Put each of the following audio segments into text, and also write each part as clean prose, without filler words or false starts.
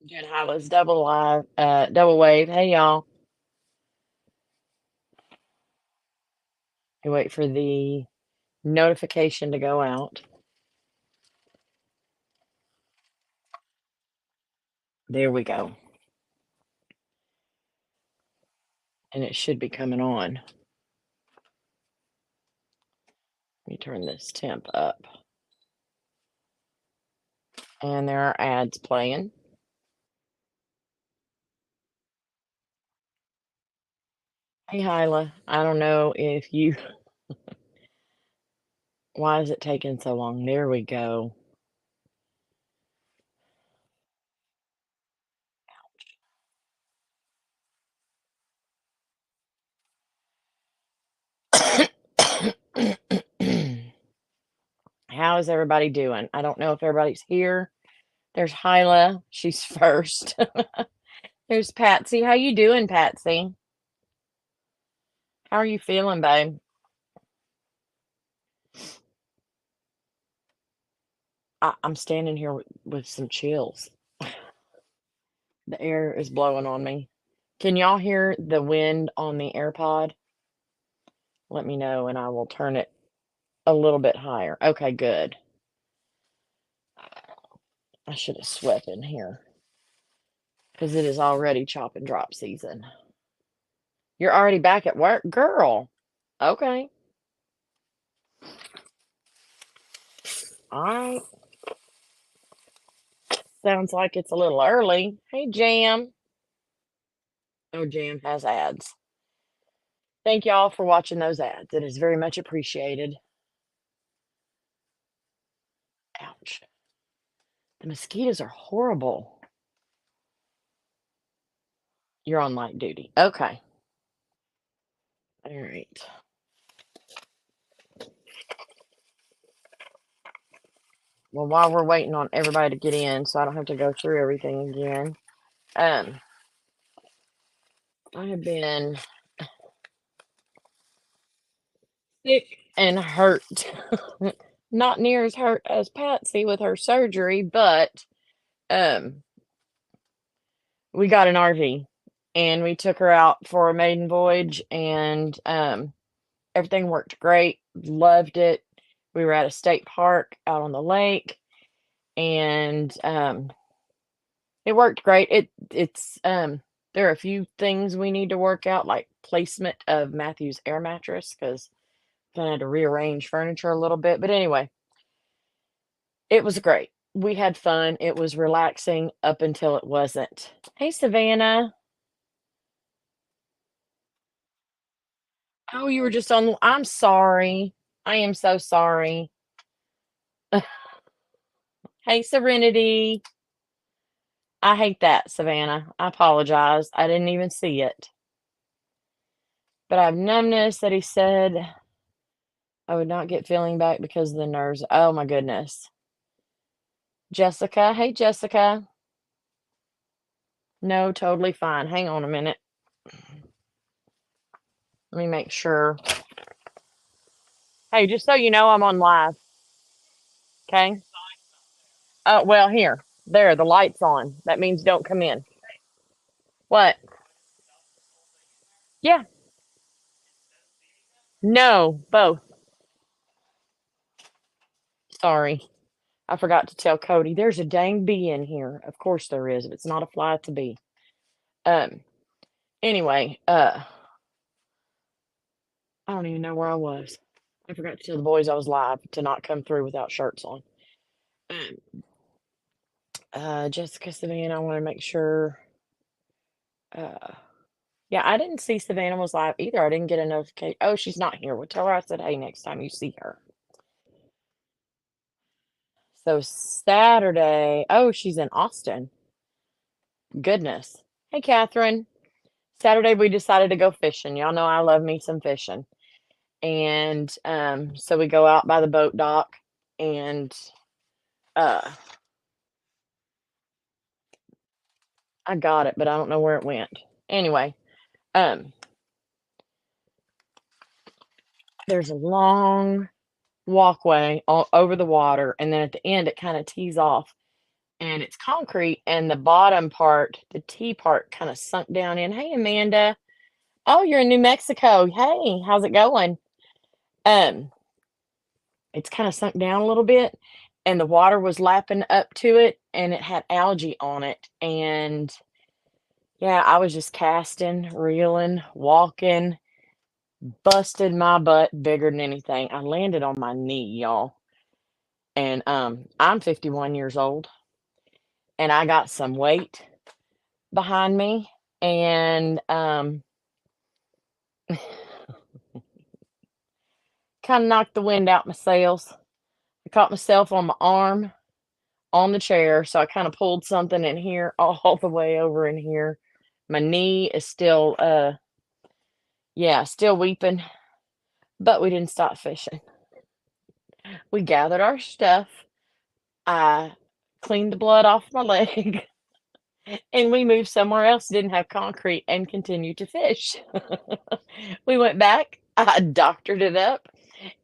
Doing Hyla's double wave. Hey y'all. I wait for the notification to go out. There we go. And it should be coming on. Let me turn this temp up. And there are ads playing. Hey Hyla, I don't know if you why is it taking so long? There we go. How is everybody doing? I don't know if everybody's here. There's Hyla. She's first. There's Patsy. How you doing, Patsy? How are you feeling, babe? I'm standing here with some chills. The air is blowing on me. Can y'all hear the wind on the AirPod? Let me know and I will turn it a little bit higher. Okay, good. I should have swept in here because it is already chop and drop season. You're already back at work, girl. Okay. All right. Sounds like it's a little early. Hey, Jam. Oh, Jam has ads. Thank y'all for watching those ads. It is very much appreciated. Ouch. The mosquitoes are horrible. You're on light duty. Okay. All right. Well, while we're waiting on everybody to get in, so I don't have to go through everything again, um, I have been sick and hurt. Not near as hurt as Patsy with her surgery, but um, we got an RV and we took her out for a maiden voyage, and everything worked great. Loved it. We were at a state park out on the lake, and it worked great. It's there are a few things we need to work out, like placement of Matthew's air mattress, because I had to rearrange furniture a little bit. But anyway, it was great. We had fun. It was relaxing up until it wasn't. Hey, Savannah. Oh, you were just on. I'm sorry. I am so sorry. Hey, Serenity. I hate that, Savannah. I apologize. I didn't even see it. But I have numbness that he said I would not get feeling back because of the nerves. Oh my goodness. Jessica. Hey, Jessica. No, totally fine. Hang on a minute. Let me make sure. Hey, just so you know, I'm on live. Okay. Well, here. There, the light's on. That means don't come in. What? Yeah. No, both. Sorry. I forgot to tell Cody. There's a dang bee in here. Of course there is. If it's not a fly, it's a bee. Um, anyway, I don't even know where I was. I forgot to tell the boys I was live to not come through without shirts on. Um, Jessica, Savannah, I want to make sure. Uh, yeah, I didn't see Savannah was live either. I didn't get a notification. Oh, she's not here. Well, tell her I said, hey, next time you see her. So Saturday, oh, she's in Austin. Goodness. Hey, Catherine. Saturday, we decided to go fishing. Y'all know I love me some fishing. And so we go out by the boat dock, and uh, I got it, but I don't know where it went. Anyway, um, there's a long walkway all over the water, and then at the end, it kind of tees off. and it's concrete, and the bottom part, the T part, kind of sunk down in. Hey, Amanda. Oh, you're in New Mexico. Hey, how's it going? Um, it's kind of sunk down a little bit, and the water was lapping up to it, and it had algae on it. And yeah, I was just casting, reeling, walking, busted my butt bigger than anything. I landed on my knee, y'all. And I'm 51 years old, and I got some weight behind me, and kind of knocked the wind out my sails. I caught myself on my arm on the chair, so I kind of pulled something in here all the way over in here. My knee is still yeah, still weeping, but we didn't stop fishing. We gathered our stuff. I cleaned the blood off my leg, and we moved somewhere else, didn't have concrete, and continued to fish. We went back, I doctored it up,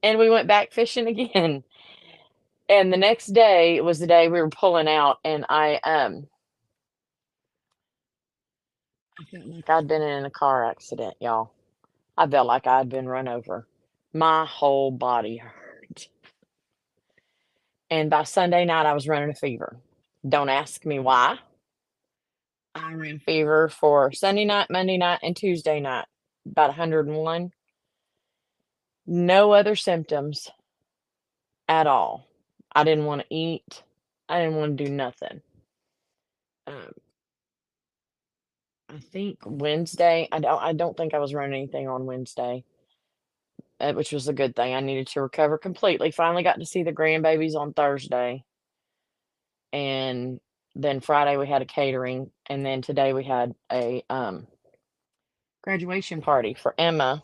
and we went back fishing again. And the next day was the day we were pulling out, and I felt like I'd been in a car accident, y'all. I felt like I'd been run over. My whole body hurt. And by Sunday night, I was running a fever. Don't ask me why. I ran fever for Sunday night, Monday night, and Tuesday night, about 101. No other symptoms at all. I didn't want to eat. I didn't want to do nothing. Um, I think Wednesday, I don't think I was running anything on Wednesday, which was a good thing. I needed to recover completely. Finally got to see the grandbabies on Thursday, and then Friday we had a catering, and then today we had a graduation party for Emma,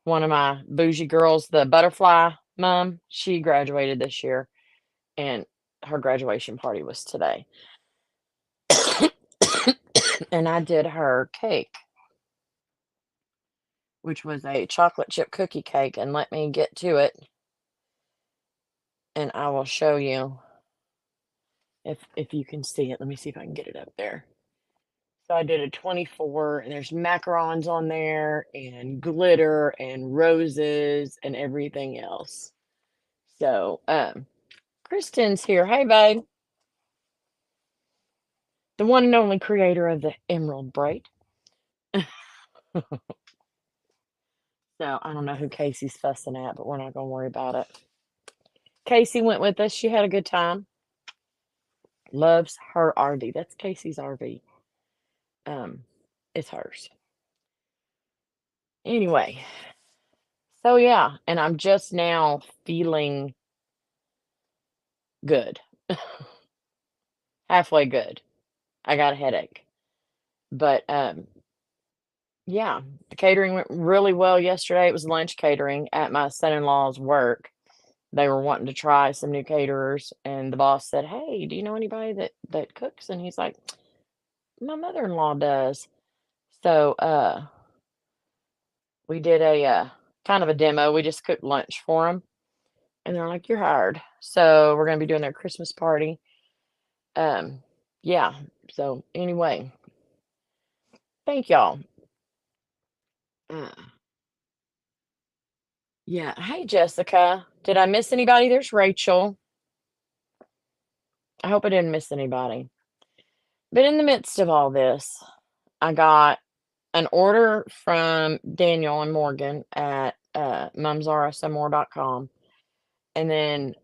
one of my bougie girls, the butterfly mom. She graduated this year, and her graduation party was today. And I did her cake, which was a chocolate chip cookie cake. And let me get to it, and I will show you if you can see it. Let me see if I can get it up there. So I did a 24, and there's macarons on there, and glitter, and roses, and everything else. So, Kristen's here. Hey, babe. The one and only creator of the emerald braid. So I don't know who Casey's fussing at, but we're not gonna worry about it. Casey went with us. She had a good time. Loves her RV. That's Casey's RV. Um, it's hers. Anyway, so yeah, and I'm just now feeling good. Halfway good. I got a headache. But yeah, the catering went really well yesterday. It was lunch catering at my son-in-law's work. They were wanting to try some new caterers, and the boss said, "Hey, do you know anybody that cooks?" And he's like, "My mother-in-law does." So, we did a kind of a demo. We just cooked lunch for them, and they're like, "You're hired." So we're gonna be doing their Christmas party. Um, yeah. So anyway, thank y'all. Uh, yeah. Hey, Jessica. Did I miss anybody? There's Rachel. I hope I didn't miss anybody. But in the midst of all this, I got an order from Daniel and Morgan at mumsrsmore.com. And then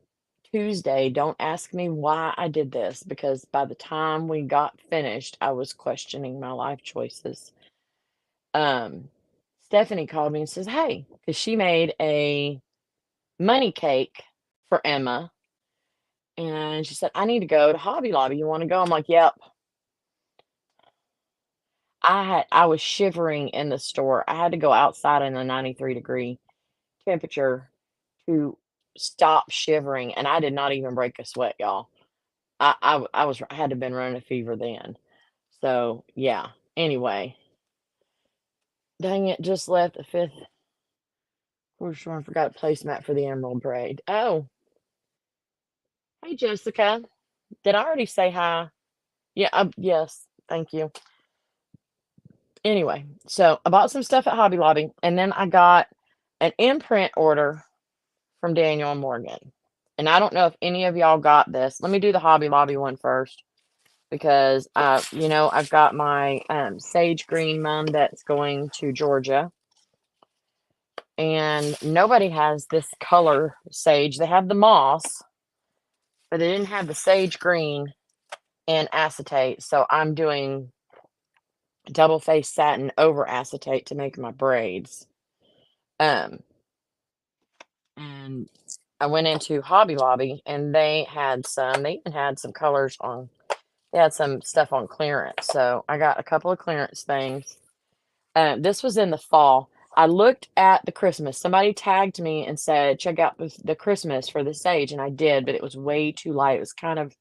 Tuesday, don't ask me why I did this, because by the time we got finished, I was questioning my life choices. Um, Stephanie called me and says, "Hey," because she made a money cake for Emma. And she said, "I need to go to Hobby Lobby. You want to go?" I'm like, "Yep." I was shivering in the store. I had to go outside in a 93-degree temperature to stop shivering, and I did not even break a sweat, y'all. I had to been running a fever then. So, yeah. Anyway, dang it, just left the fifth. We're sure I forgot a placemat for the emerald braid. Oh, hey, Jessica. Did I already say hi? Yeah, yes, thank you. Anyway, so I bought some stuff at Hobby Lobby, and then I got an imprint order from Daniel and Morgan. And I don't know if any of y'all got this. Let me do the Hobby Lobby one first because I've got my sage green mum that's going to Georgia, and nobody has this color sage. They have the moss, but they didn't have the sage green and acetate. So I'm doing double face satin over acetate to make my braids. Um, and I went into Hobby Lobby and they even had some colors on, they had some stuff on clearance. So I got a couple of clearance things. This was in the fall. I looked at the Christmas. Somebody tagged me and said, check out the Christmas for the sage. And I did, but it was way too light. It was kind of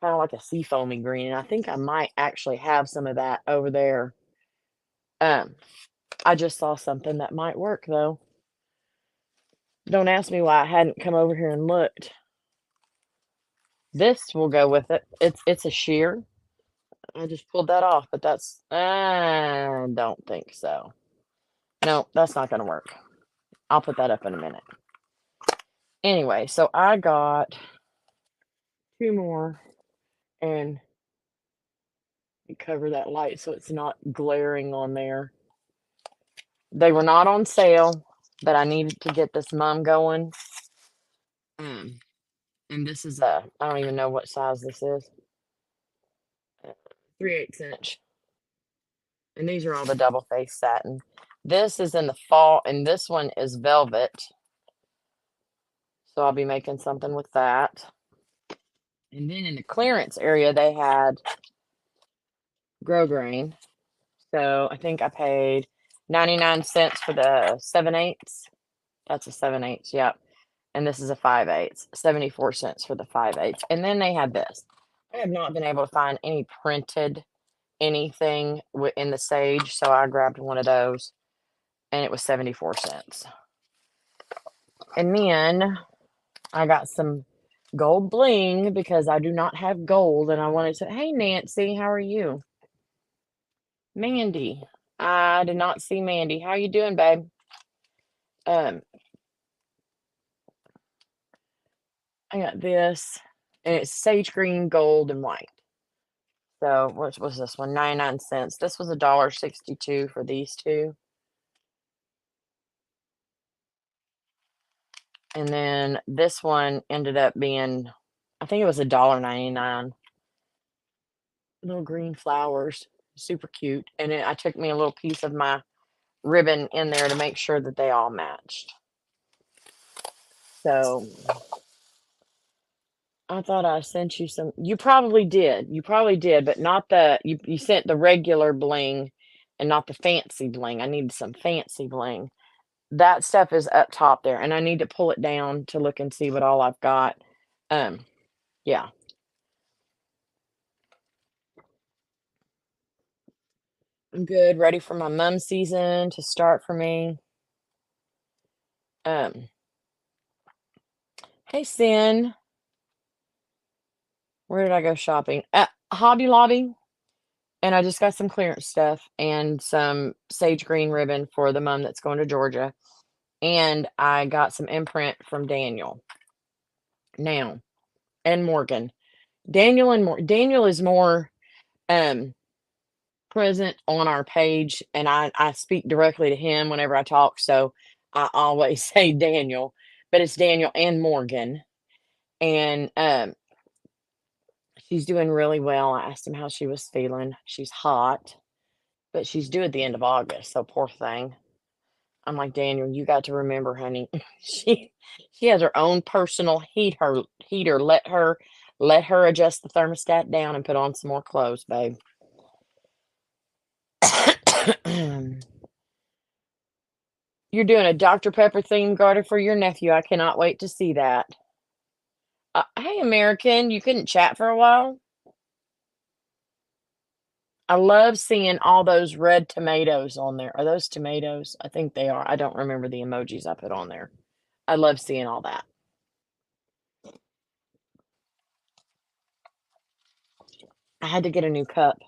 like a seafoamy green. And I think I might actually have some of that over there. Um, I just saw something that might work though. Don't ask me why I hadn't come over here and looked. This will go with it. It's a sheer. I just pulled that off, but I don't think so. No, that's not gonna work. I'll put that up in a minute. Anyway, so I got two more, and you cover that light so it's not glaring on there. They were not on sale, but I needed to get this mum going. And this is I don't even know what size this is. 3/8 inch. And these are all the double face satin. This is in the fall, and this one is velvet. So I'll be making something with that. And then in the clearance area, they had grosgrain. So I think I paid 99 cents for the 7/8. That's a 7/8, yep. And this is a 5/8, 74 cents for the 5/8. And then they had this. I have not been able to find any printed anything in the sage, so I grabbed one of those, and it was 74 cents. And then I got some gold bling because I do not have gold, and I wanted to. Hey, Nancy, how are you? Mandy, I did not see Mandy. How you doing, babe? Um, I got this, and it's sage green, gold, and white. So what was this one? 99 cents. This was $1.62 for these two. And then this one ended up being, I think it was $1.99. Little green flowers, super cute. And I took me a little piece of my ribbon in there to make sure that they all matched. So I thought I sent you some. You probably did. You probably did, but not you sent the regular bling and not the fancy bling. I needed some fancy bling. That stuff is up top there, and I need to pull it down to look and see what all I've got. Um, yeah. I'm good, ready for my mum season to start for me. Um, hey, Sin, where did I go shopping? At Hobby Lobby, and I just got some clearance stuff and some sage green ribbon for the mum that's going to Georgia, and I got some imprint from Daniel now and Morgan. Daniel is more um present on our page, and I speak directly to him whenever I talk, so I always say Daniel, but it's Daniel and Morgan. And she's doing really well. I asked him how she was feeling. She's hot, but she's due at the end of August, so poor thing. I'm like, Daniel, you got to remember, honey, she she has her own personal heater. Let her adjust the thermostat down and put on some more clothes, babe. You're doing a Dr. Pepper themed garter for your nephew. I cannot wait to see that. Hey, American, you couldn't chat for a while? I love seeing all those red tomatoes on there. Are those tomatoes? I think they are. I don't remember the emojis I put on there. I love seeing all that. I had to get a new cup.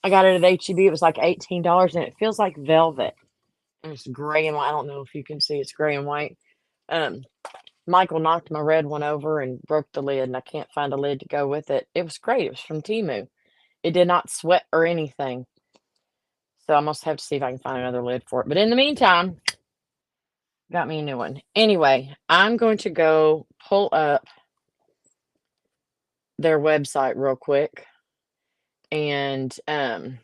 I got it at H-E-B. It was like $18 and it feels like velvet. And it's gray and white. I don't know if you can see it's gray and white. Um, Michael knocked my red one over and broke the lid, and I can't find a lid to go with it. It was great. It was from TEMU. It did not sweat or anything. So I must have to see if I can find another lid for it. But in the meantime, got me a new one. Anyway, I'm going to go pull up their website real quick. And so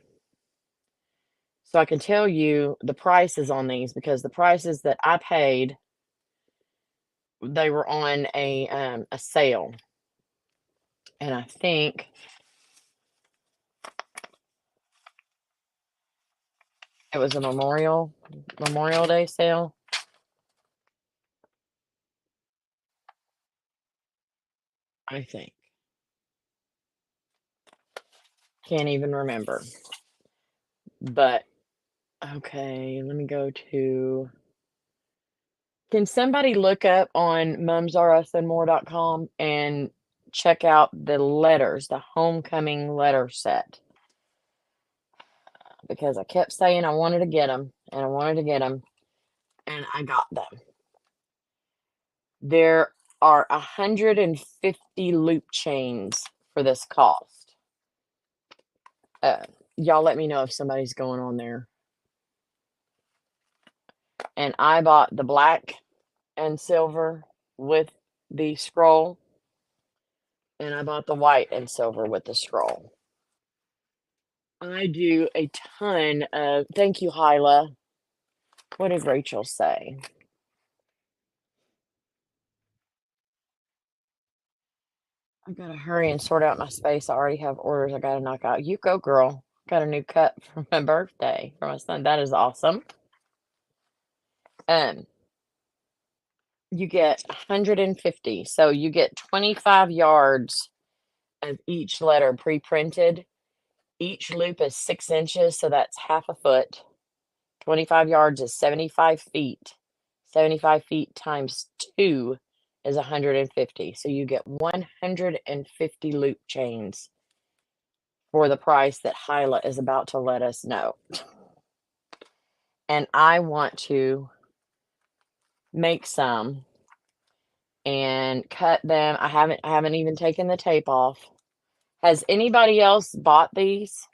I can tell you the prices on these, because the prices that I paid, they were on a sale. And I think it was a Memorial Day sale. I think. Can't even remember. But okay, let me go to. Can somebody look up on mumsrusandmore.com and check out the letters, the homecoming letter set? Because I kept saying I wanted to get them, and I wanted to get them, and I got them. There are 150 loop chains for this cost. Y'all let me know if somebody's going on there. And I bought the black and silver with the scroll, and I bought the white and silver with the scroll. I do a ton of. Thank you, Hyla. What did Rachel say? I gotta hurry and sort out my space. I already have orders I gotta knock out. You go, girl. Got a new cut for my birthday for my son. That is awesome. Um, you get 150. So you get 25 yards of each letter pre-printed. Each loop is 6 inches, so that's half a foot. 25 yards is 75 feet. 75 feet times 2 is 150. So you get 150 loop chains for the price that Hyla is about to let us know. And I want to make some and cut them. I haven't even taken the tape off. Has anybody else bought these?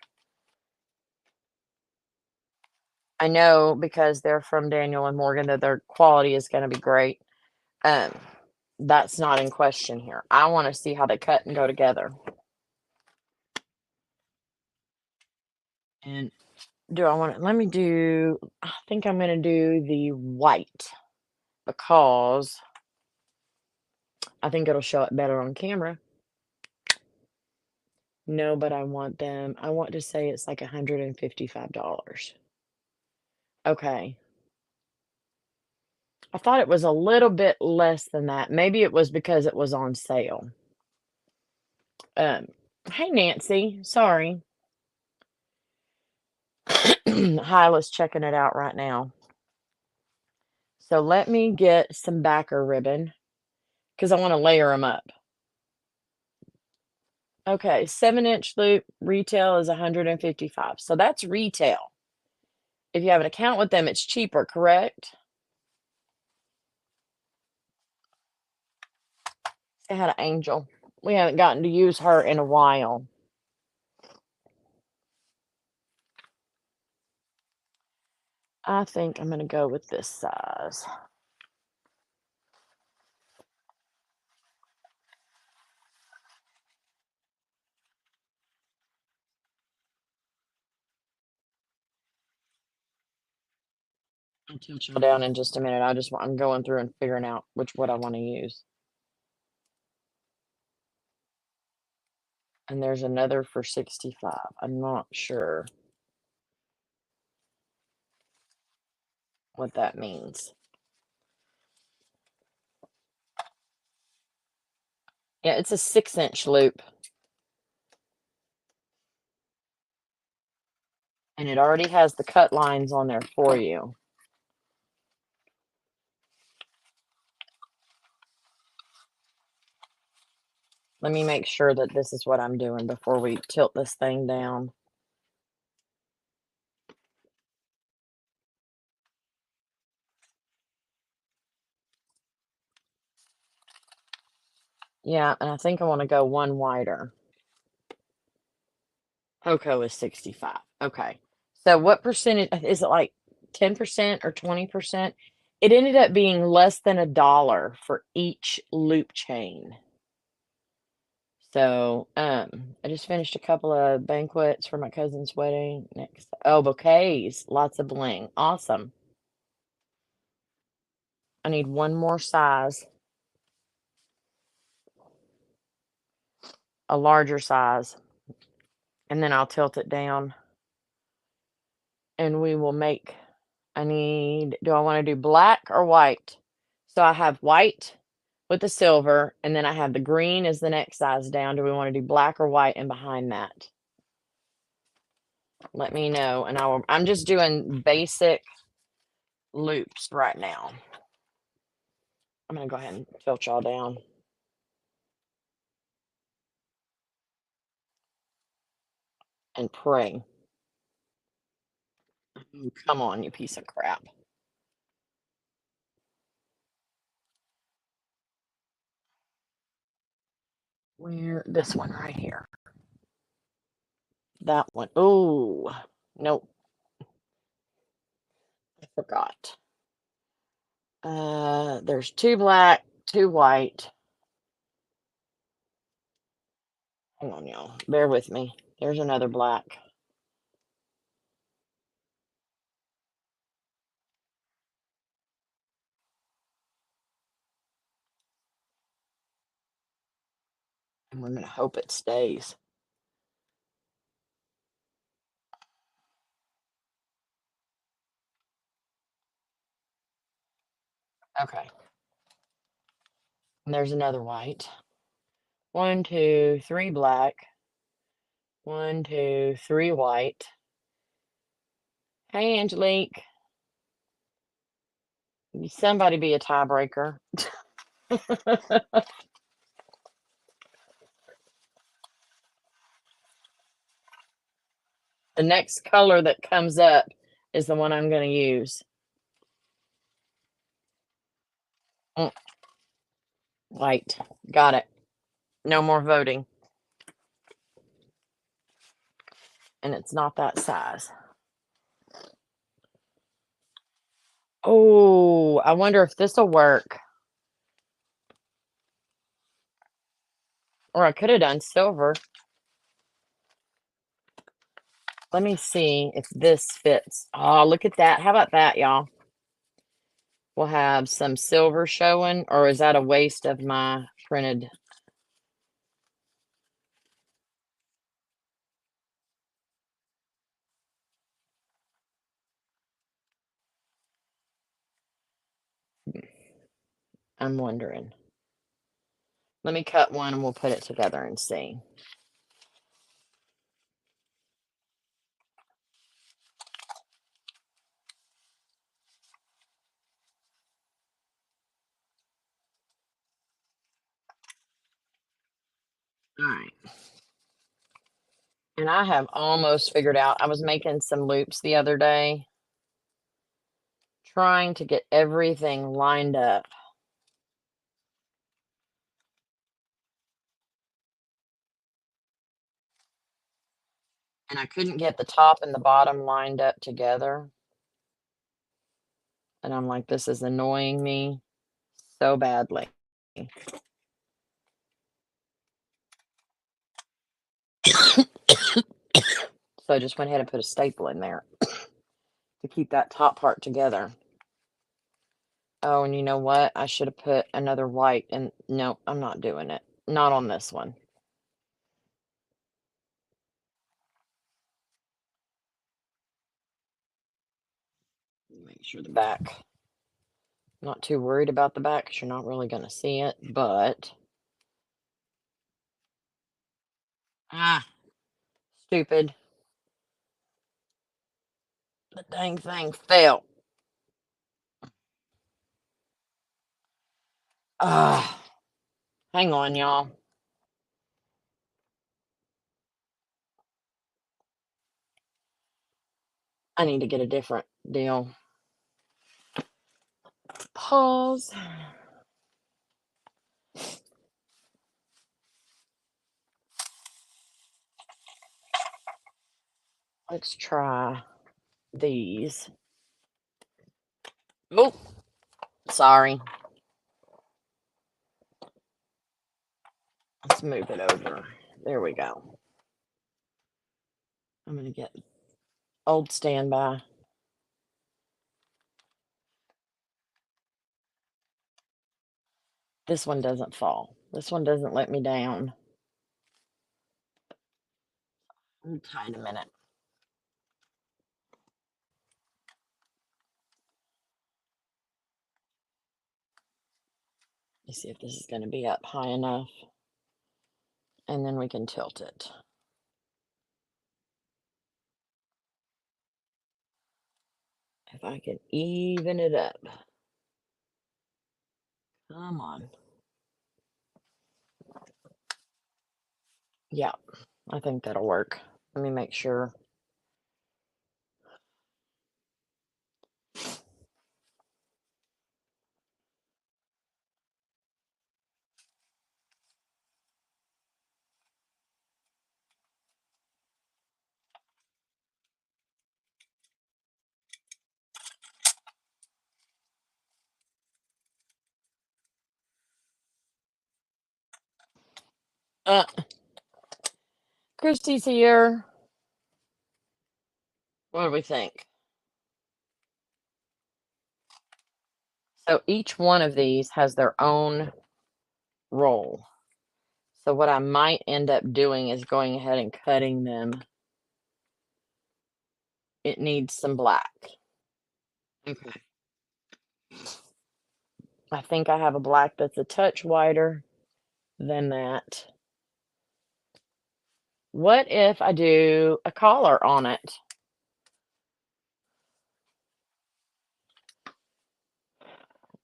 I know, because they're from Daniel and Morgan, that their quality is going to be great. That's not in question here. I want to see how they cut and go together. And do I want to, let me do, I think I'm going to do the white, because I think it'll show up better on camera. No, but I want to say it's like $155. Okay. I thought it was a little bit less than that. Maybe it was because it was on sale. Hey, Nancy. Sorry. Hyla's checking it out right now. So let me get some backer ribbon, because I want to layer them up. Okay, 7-inch loop retail is 155. So that's retail. If you have an account with them, it's cheaper, correct? Say hi to Angel. We haven't gotten to use her in a while. I think I'm going to go with this size. I'll tilt y'all down in just a minute. I'm going through and figuring out what I want to use. And there's another for 65. I'm not sure what that means. Yeah, it's a 6-inch loop. And it already has the cut lines on there for you. Let me make sure that this is what I'm doing before we tilt this thing down. Yeah, and I think I want to go one wider. Cocoa is 65. Okay. So what percentage is it, like 10% or 20%? It ended up being less than $1 for each loop chain. So, I just finished a couple of banquets for my cousin's wedding. Next, oh, bouquets, lots of bling. Awesome. I need one more size, a larger size, and then I'll tilt it down and we will make, do I want to do black or white? So I have white with the silver, and then I have the green as the next size down. Do we want to do black or white and behind that? Let me know, and I'm just doing basic loops right now. I'm gonna go ahead and tilt y'all down. And pray. Oh, come on, you piece of crap. Where? This one right here. That one. Oh, nope. I forgot. There's two black, two white. Hang on, y'all. Bear with me. There's another black. And we're gonna hope it stays. Okay. And there's another white. 1, 2, 3 black. 1, 2, 3 white. Hey, Angelique. Somebody be a tiebreaker. The next color that comes up is the one I'm going to use. White. Got it. No more voting. And it's not that size. Oh, I wonder if this will work. Or I could have done silver. Let me see if this fits. Oh, look at that. How about that, y'all? We'll have some silver showing, or is that a waste of my printed? I'm wondering. Let me cut one and we'll put it together and see. All right. And I have almost figured out, I was making some loops the other day, trying to get everything lined up. And I couldn't get the top and the bottom lined up together. And I'm like, this is annoying me so badly. So I just went ahead and put a staple in there to keep that top part together. Oh, and you know what? I should have put another white, and no, I'm not doing it. Not on this one. Make sure the back. Not too worried about the back because you're not really going to see it, but stupid. The dang thing fell. Ah, hang on, y'all. I need to get a different deal. Pause. Let's try these. Oh, sorry. Let's move it over. There we go. I'm going to get old standby. This one doesn't fall. This one doesn't let me down. Hold tight a minute. Let's see if this is going to be up high enough. And then we can tilt it. If I can even it up. Come on. Yeah, I think that'll work. Let me make sure. Uh, Christy's here. What do we think? So each one of these has their own roll. So what I might end up doing is going ahead and cutting them. It needs some black. Okay. I think I have a black that's a touch wider than that. What if I do a collar on it?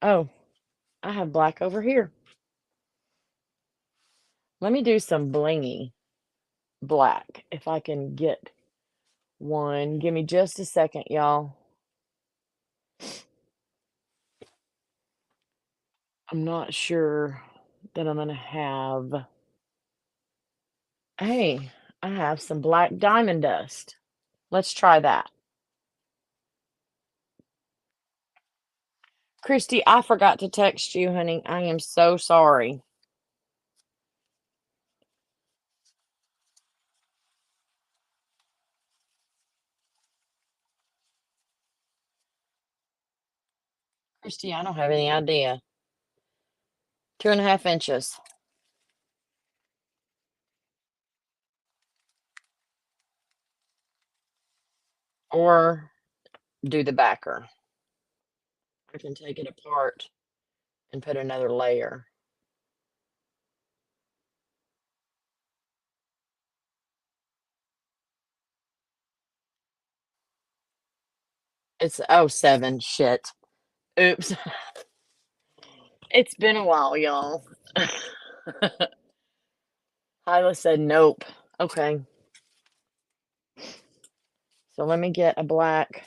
Oh, I have black over here. Let me do some blingy black if I can get one. Give me just a second, y'all. I'm not sure that I'm gonna have. Hey, I have some black diamond dust. Let's try that. Christy, I forgot to text you, honey. I am so sorry. Christy, I don't have any idea. 2.5 inches. Or do the backer. I can take it apart and put another layer. It's oh 07. Shit. Oops. It's been a while, y'all. Hyla said nope. Okay. So let me get a black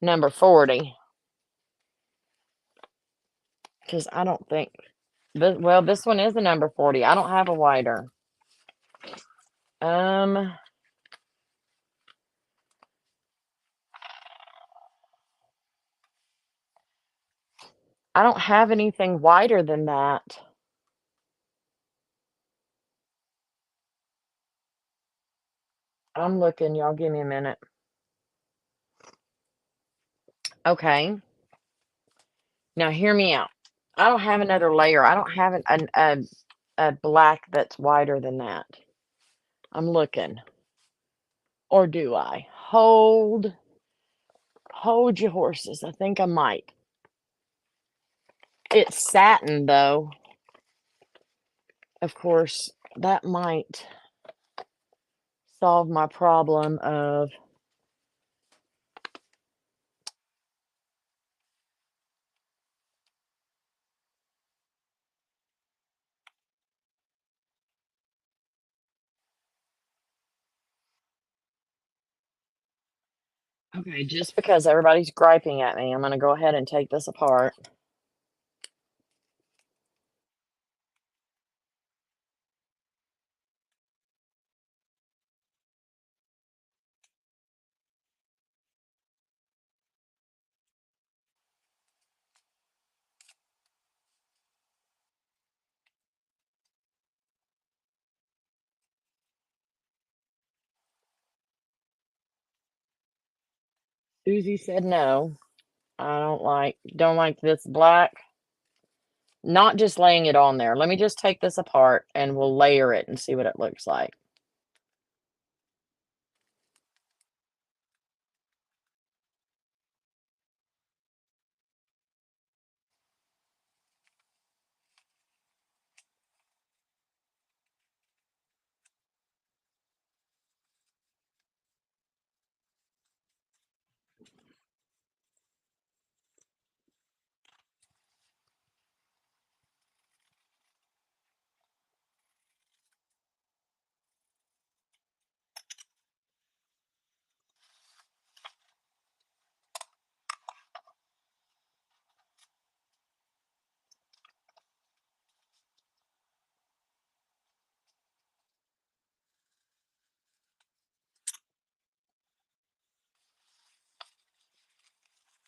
number 40. Because I don't think well, this one is a number 40. I don't have a wider. Um I don't have anything wider than that. I'm looking, y'all give me a minute. Okay. Now hear me out. I don't have another layer. I don't have a black that's wider than that. I'm looking. Or do I? Hold your horses. I think I might. It's satin though. Of course, that might solve my problem of Okay, just because everybody's griping at me, I'm gonna go ahead and take this apart. Susie said no. I don't like this black. Not just laying it on there. Let me just take this apart and we'll layer it and see what it looks like.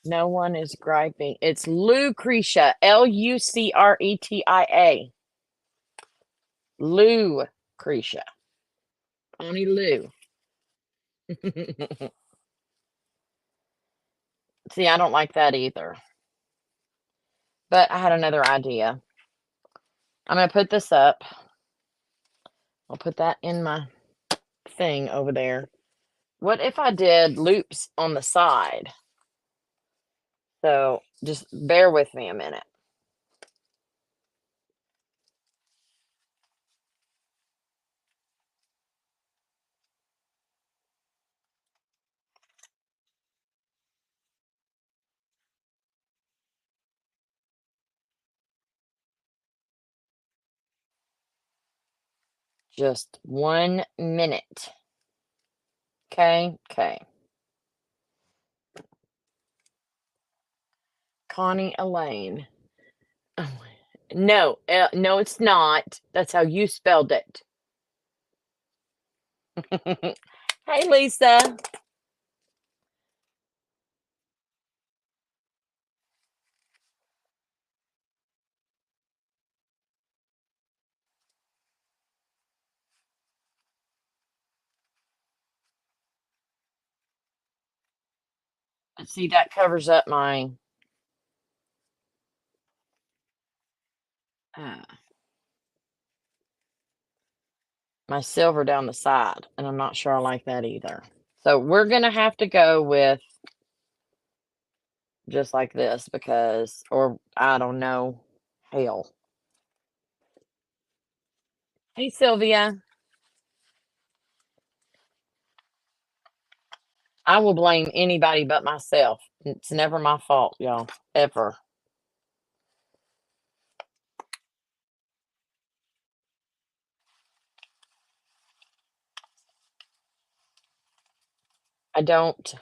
No one is griping. It's Lucretia, Lucretia. Lucretia. Only Lou. See, I don't like that either. But I had another idea. I'm going to put this up. I'll put that in my thing over there. What if I did loops on the side? So just bear with me a minute. Just 1 minute. Okay. Connie Elaine. Oh, no, no, it's not. That's how you spelled it. Hey, Lisa. See, that covers up uh, my silver down the side, and I'm not sure I like that either. So we're gonna have to go with just like this because, or I don't know, hell. Hey, Sylvia. I will blame anybody but myself. It's never my fault, y'all, ever. I don't.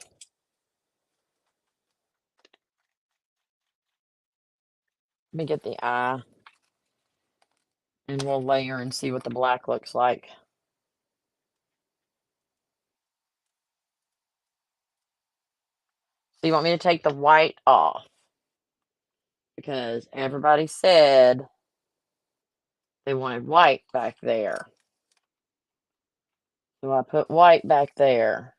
Let me get the eye, and we'll layer and see what the black looks like. So you want me to take the white off? Because everybody said they wanted white back there. So I put white back there.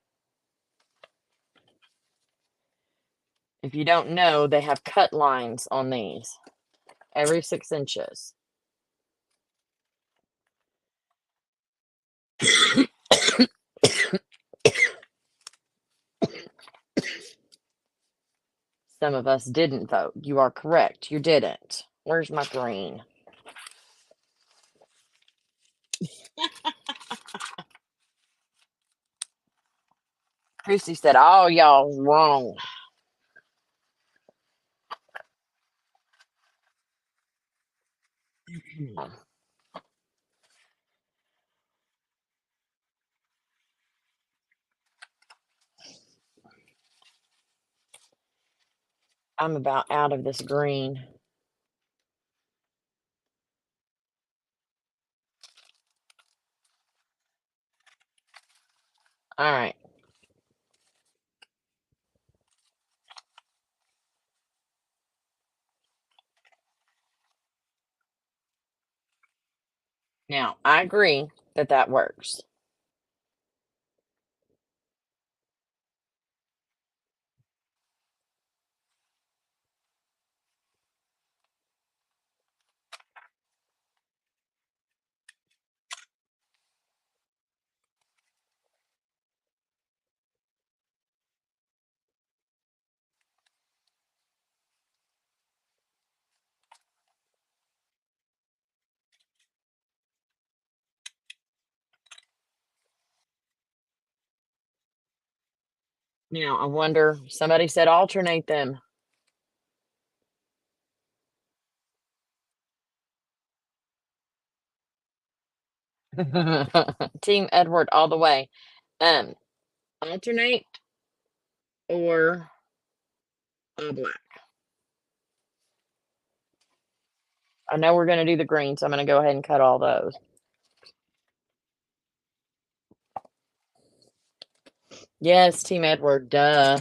If you don't know, they have cut lines on these every 6 inches. Some of us didn't vote. You are correct. You didn't. Where's my green? Christy said, "All y'all wrong." I'm about out of this green. All right. Now, I agree that that works. Now, I wonder, somebody said alternate them. Team Edward all the way. Um, alternate or all black. I know we're gonna do the green, so I'm gonna go ahead and cut all those. Yes, Team Edward, duh.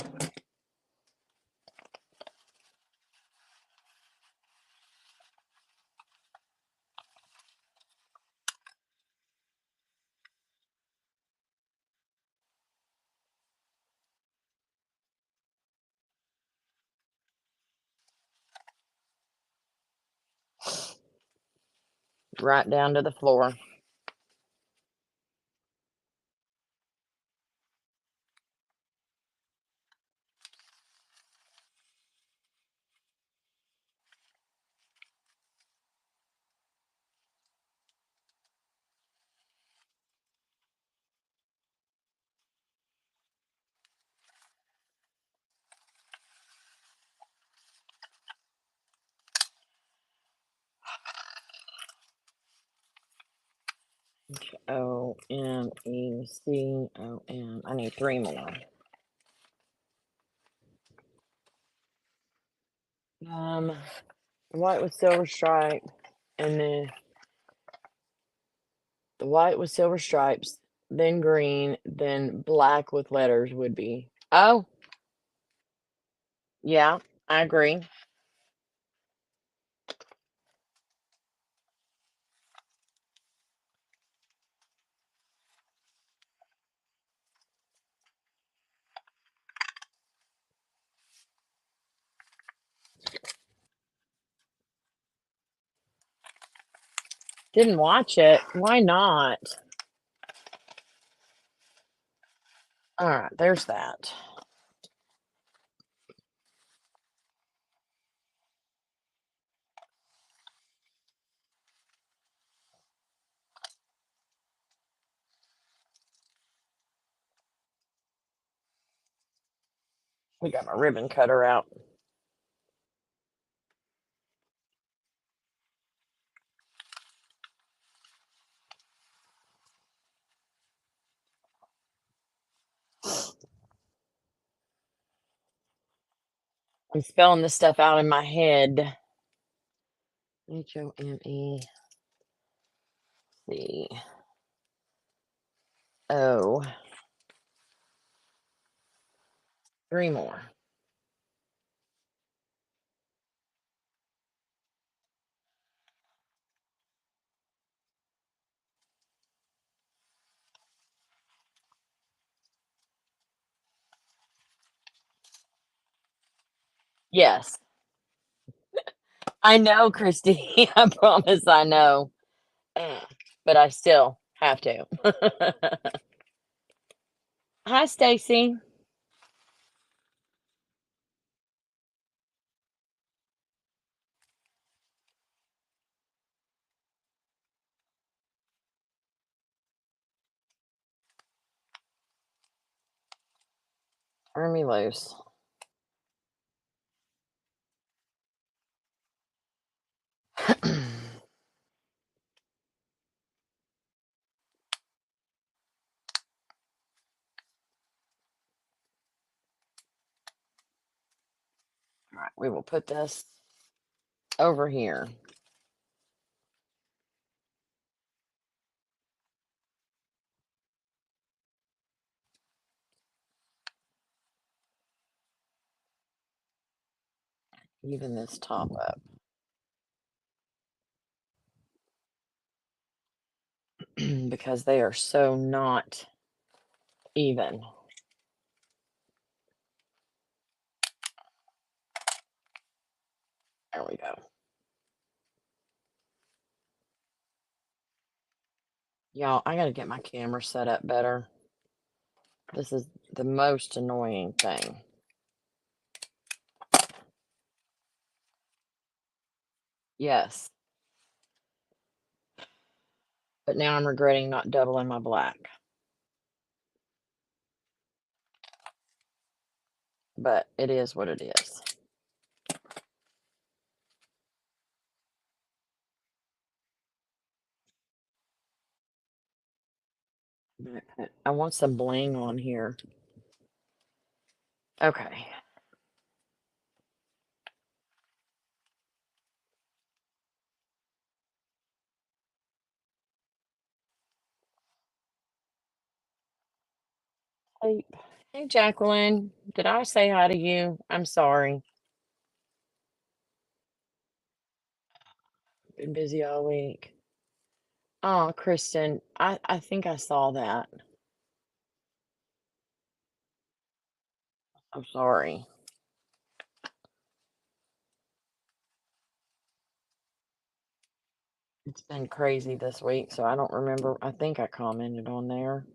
Right down to the floor. Omecon. I need 3 more. Um, white with silver stripe, and then the white with silver stripes, then green, then black with letters would be. Oh, yeah, I agree. Didn't watch it. Why not? All right, there's that. We got my ribbon cutter out. I'm spelling this stuff out in my head. HOMECO. 3 more. Yes. I know, Christy. I promise I know. Uh, but I still have to. Hi, Stacy. Turn me loose. All right, We will put this over here. Even this top up. Because they are so not even. There we go. Y'all, I gotta get my camera set up better. This is the most annoying thing. Yes. But now I'm regretting not doubling my black. But it is what it is. I want some bling on here. Okay. Hey, hey, Jacqueline. Did I say hi to you? I'm sorry. Been busy all week. Oh, Kristen, I think I saw that. I'm sorry. It's been crazy this week, so I don't remember. I think I commented on there.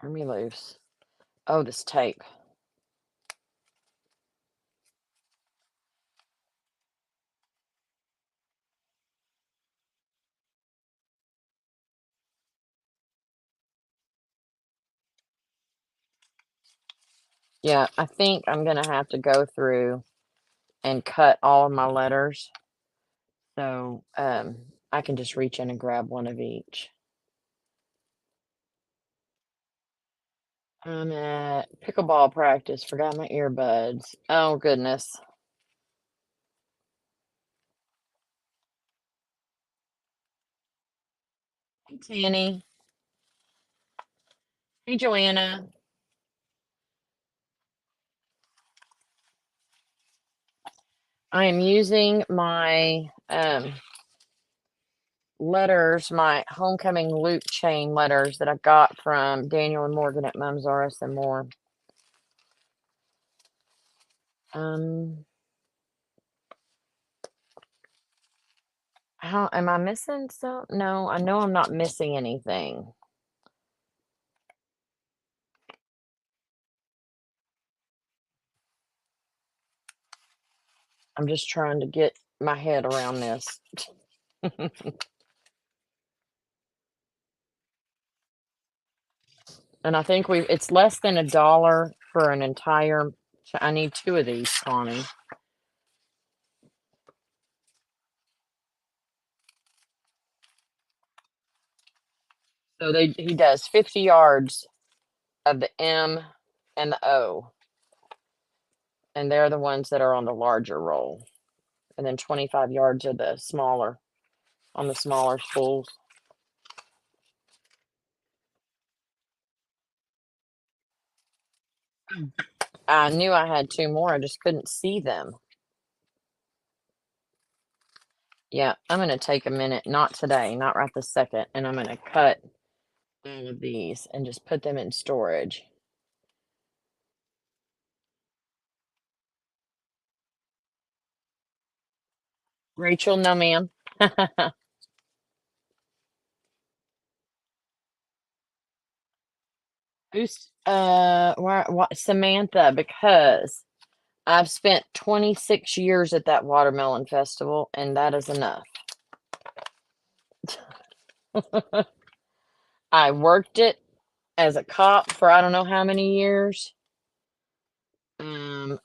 Turn me loose. Oh, this tape. Yeah, I think I'm gonna have to go through and cut all of my letters. So I can just reach in and grab one of each. I'm at pickleball practice. Forgot my earbuds. Oh, goodness. Hey, Tanny. Hey, Joanna. I am using my letters, my homecoming loop chain letters that I got from Daniel and Morgan at Mums R Us and More. How am I missing some? No, I know I'm not missing anything. I'm just trying to get my head around this. And I think it's less than $1 for an entire, I need 2 of these, Connie. So he does 50 yards of the M and the O. And they're the ones that are on the larger roll. And then 25 yards of the smaller, on the smaller spools. I knew I had 2 more, I just couldn't see them. Yeah, I'm gonna take a minute, not today, not right this second, and I'm gonna cut all of these and just put them in storage. Rachel, no ma'am. Who's what Samantha, because I've spent 26 years at that watermelon festival and that is enough. I worked it as a cop for I don't know how many years.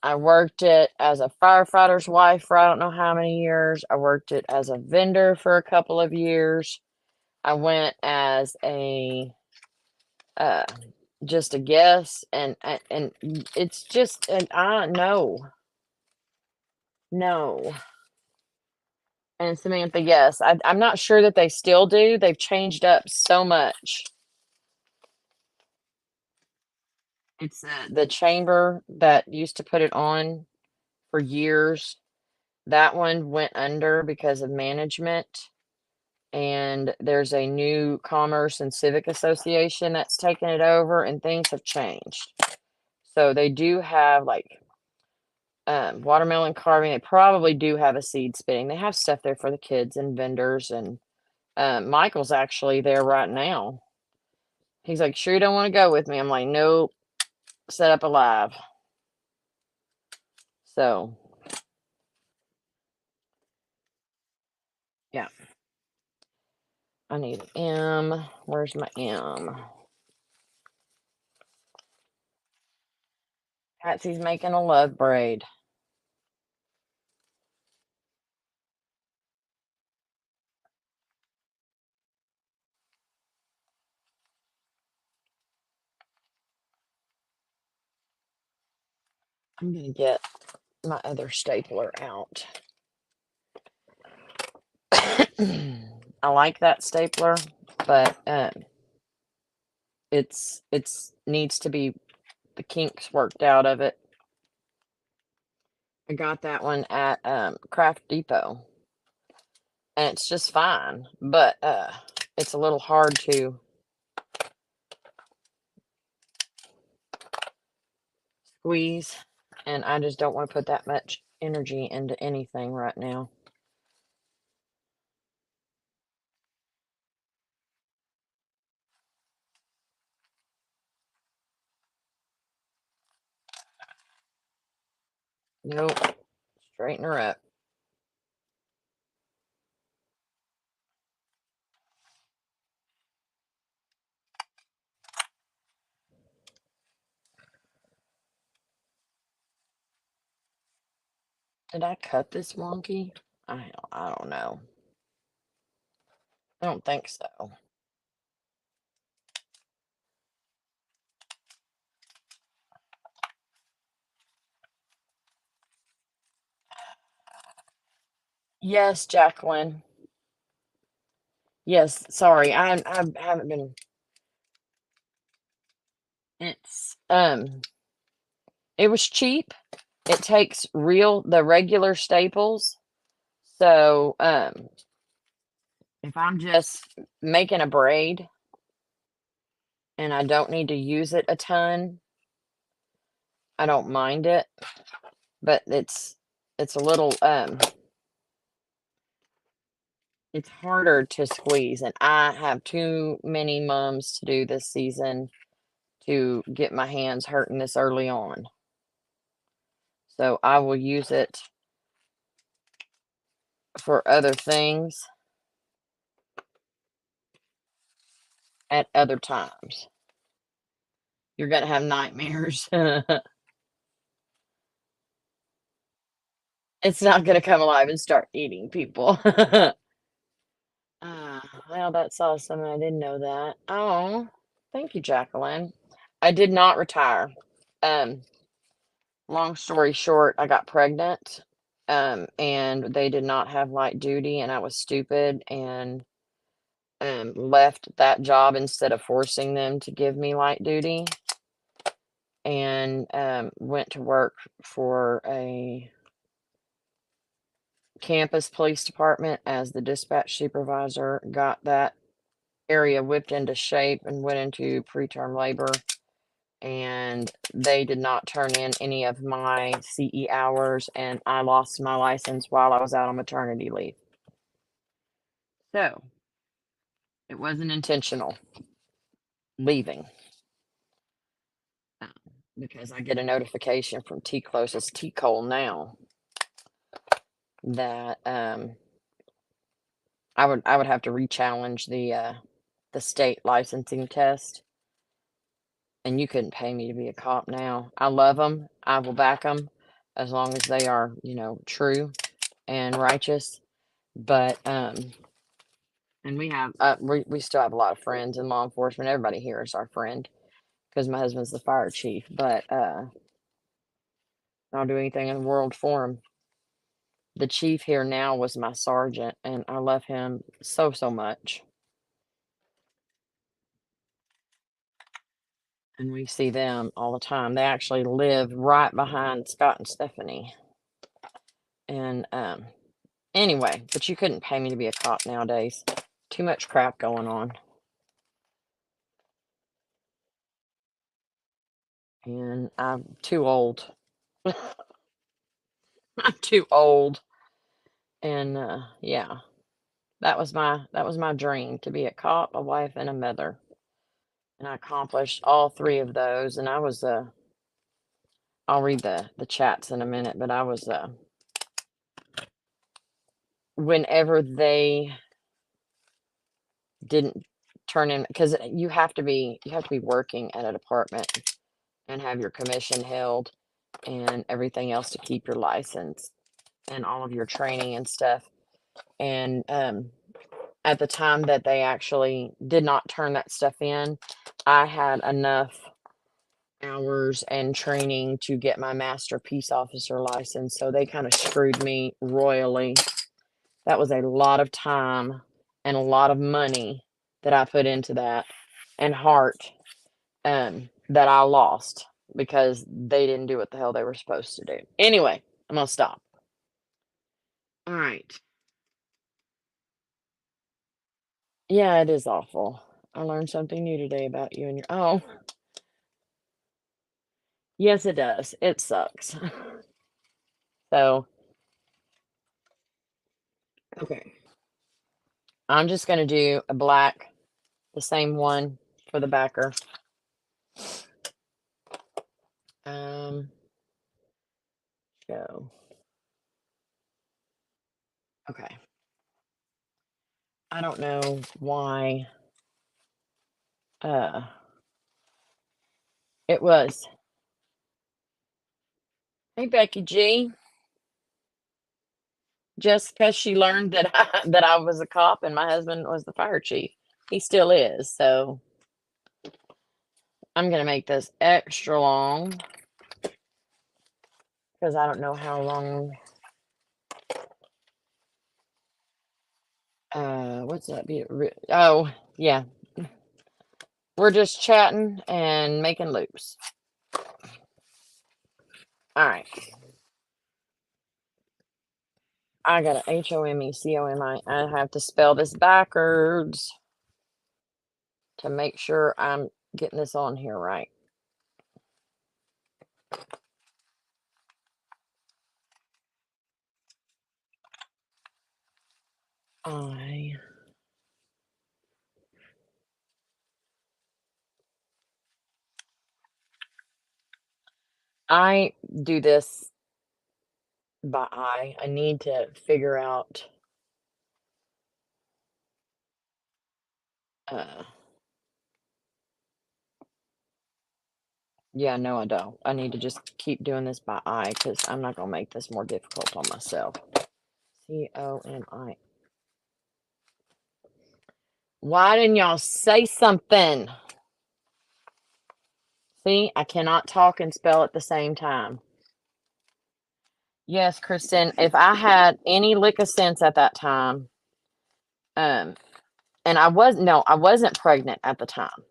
I worked it as a firefighter's wife for I don't know how many years. I worked it as a vendor for a couple of years. I went as a just a guess, and it's just and I no, no. And Samantha, yes, I'm not sure that they still do. They've changed up so much. It's the chamber that used to put it on for years. That one went under because of management, and there's a new Commerce and Civic Association that's taken it over, and things have changed. So they do have like watermelon carving. They probably do have a seed spitting. They have stuff there for the kids and vendors, and Michael's actually there right now. He's like, sure you don't want to go with me? I'm like, nope, set up a live. So yeah, I need an M. Where's my M? Patsy's making a love braid. I'm gonna get my other stapler out. I like that stapler, but it's needs to be the kinks worked out of it. I got that one at Craft Depot, and it's just fine, but it's a little hard to squeeze, and I just don't want to put that much energy into anything right now. Nope. Straighten her up. Did I cut this wonky? I don't know. I don't think so. Yes, Jacqueline. Yes, sorry. I haven't been. It's it was cheap. It takes the regular staples. So if I'm just making a braid and I don't need to use it a ton, I don't mind it. But it's a little it's harder to squeeze, and I have too many mums to do this season to get my hands hurting this early on. So I will use it for other things at other times. You're gonna have nightmares. It's not gonna come alive and start eating people. Well, that's awesome. I didn't know that. Oh, thank you, Jacqueline. I did not retire. Um, Long story short, I got pregnant, and they did not have light duty, and I was stupid and left that job instead of forcing them to give me light duty, and went to work for a campus police department as the dispatch supervisor. Got that area whipped into shape and went into preterm labor, and they did not turn in any of my CE hours, and I lost my license while I was out on maternity leave. So it wasn't intentional leaving, because I get a notification from T closest T Cole now that I would have to re-challenge the state licensing test, and you couldn't pay me to be a cop now. I love them. I will back them as long as they are, true and righteous. But and we still have a lot of friends in law enforcement. Everybody here is our friend. because my husband's the fire chief, but I'll do anything in the world for him. The chief here now was my sergeant, and I love him so, so much. And we see them all the time. They actually live right behind Scott and Stephanie. And anyway, but you couldn't pay me to be a cop nowadays. Too much crap going on. And I'm too old. I'm too old. And yeah, that was my dream, to be a cop, a wife, and a mother. And I accomplished all three of those. And I was I'll read the chats in a minute, but I was whenever they didn't turn in, because you have to be working at a department and have your commission held and everything else to keep your license and all of your training and stuff. And at the time that they actually did not turn that stuff in, I had enough hours and training to get my master peace officer license. So they kind of screwed me royally. That was a lot of time and a lot of money that I put into that, and heart, that I lost because they didn't do what the hell they were supposed to do. Anyway, I'm gonna stop. All right. Yeah, it is awful. I learned something new today about you and your. Oh, yes, it does. It sucks. So, okay. I'm just gonna do a black, the same one for the backer. Um, go. Okay. I don't know why. Uh, it was. Hey, Becky G. Just because she learned that that I was a cop and my husband was the fire chief. He still is. So I'm gonna make this extra long because I don't know how long. What's that? Oh, yeah. We're just chatting and making loops. All right. I got a HOMECOMI. I have to spell this backwards to make sure I'm getting this on here right. I do this by eye. I need to figure out uh yeah, no, I don't. I need to just keep doing this by eye because I'm not gonna make this more difficult on myself. COMI. Why didn't y'all say something? See, I cannot talk and spell at the same time. Yes, Kristen, if I had any lick of sense at that time, and I wasn't pregnant at the time.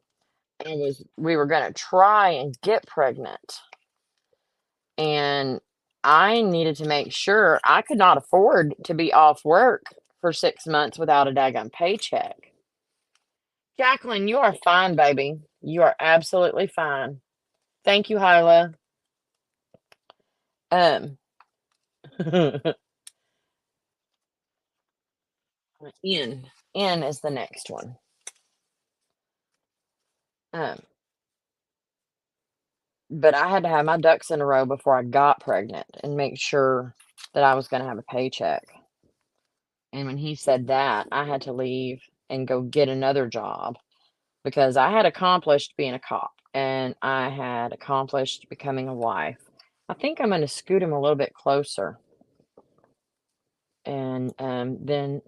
We were gonna try and get pregnant. And I needed to make sure I could not afford to be off work for 6 months without a daggone paycheck. Jacqueline, you are fine, baby. You are absolutely fine. Thank you, Hyla. Um, N. N is the next one. Um, but I had to have my ducks in a row before I got pregnant and make sure that I was going to have a paycheck. And when he said that, I had to leave and go get another job because I had accomplished being a cop and I had accomplished becoming a wife. I think I'm going to scoot him a little bit closer. And then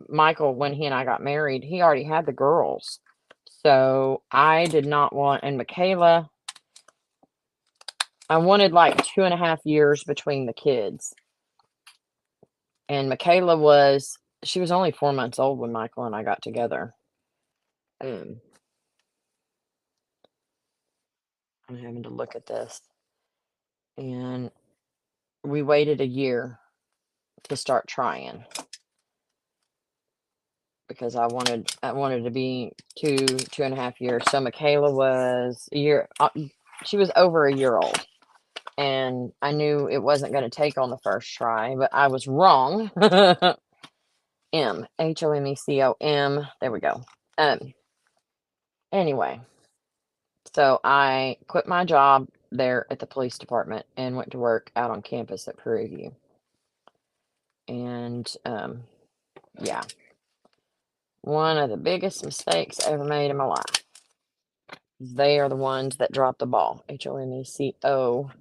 Michael, when he and I got married, he already had the girls. So I did not want, and Michaela, I wanted like 2.5 years between the kids. And Michaela she was only 4 months old when Michael and I got together. Um, I'm having to look at this. And we waited a year to start trying because I wanted to be 2.5 years. So Michaela was a year. She was over a year old, and I knew it wasn't going to take on the first try, but I was wrong. HOMECOM. There we go. Anyway, so I quit my job there at the police department and went to work out on campus at Prairie View. And yeah, one of the biggest mistakes I ever made in my life. They are the ones that dropped the ball. HOMECO.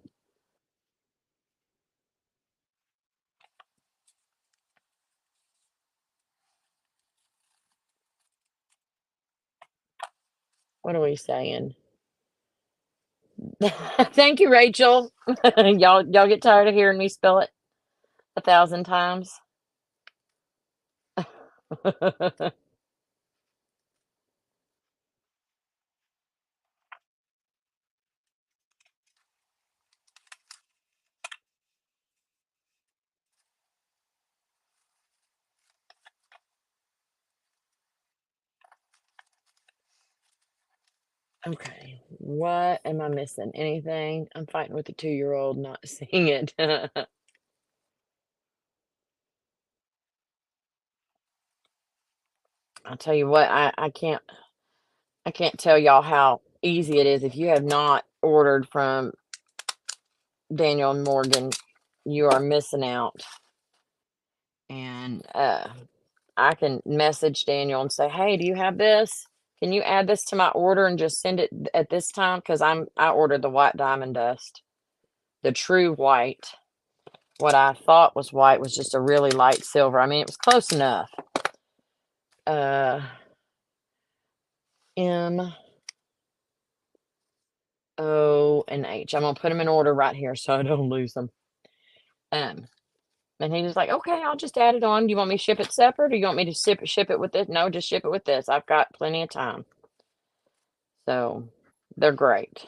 What are we saying? Thank you, Rachel. Y'all get tired of hearing me spell it 1,000 times? Okay, what am I missing? Anything? I'm fighting with the 2-year-old not seeing it. I'll tell you what, I can't tell y'all how easy it is. If you have not ordered from Daniel and Morgan, you are missing out. And I can message Daniel and say, "Hey, do you have this? Can you add this to my order and just send it at this time?" Because I ordered the white diamond dust, the true white. What I thought was white was just a really light silver. I mean, it was close enough. M O and H. I'm gonna put them in order right here so I don't lose them. Um, and he was like, "Okay, I'll just add it on. Do you want me to ship it separate, or you want me to ship it with this?" No, just ship it with this. I've got plenty of time. So they're great.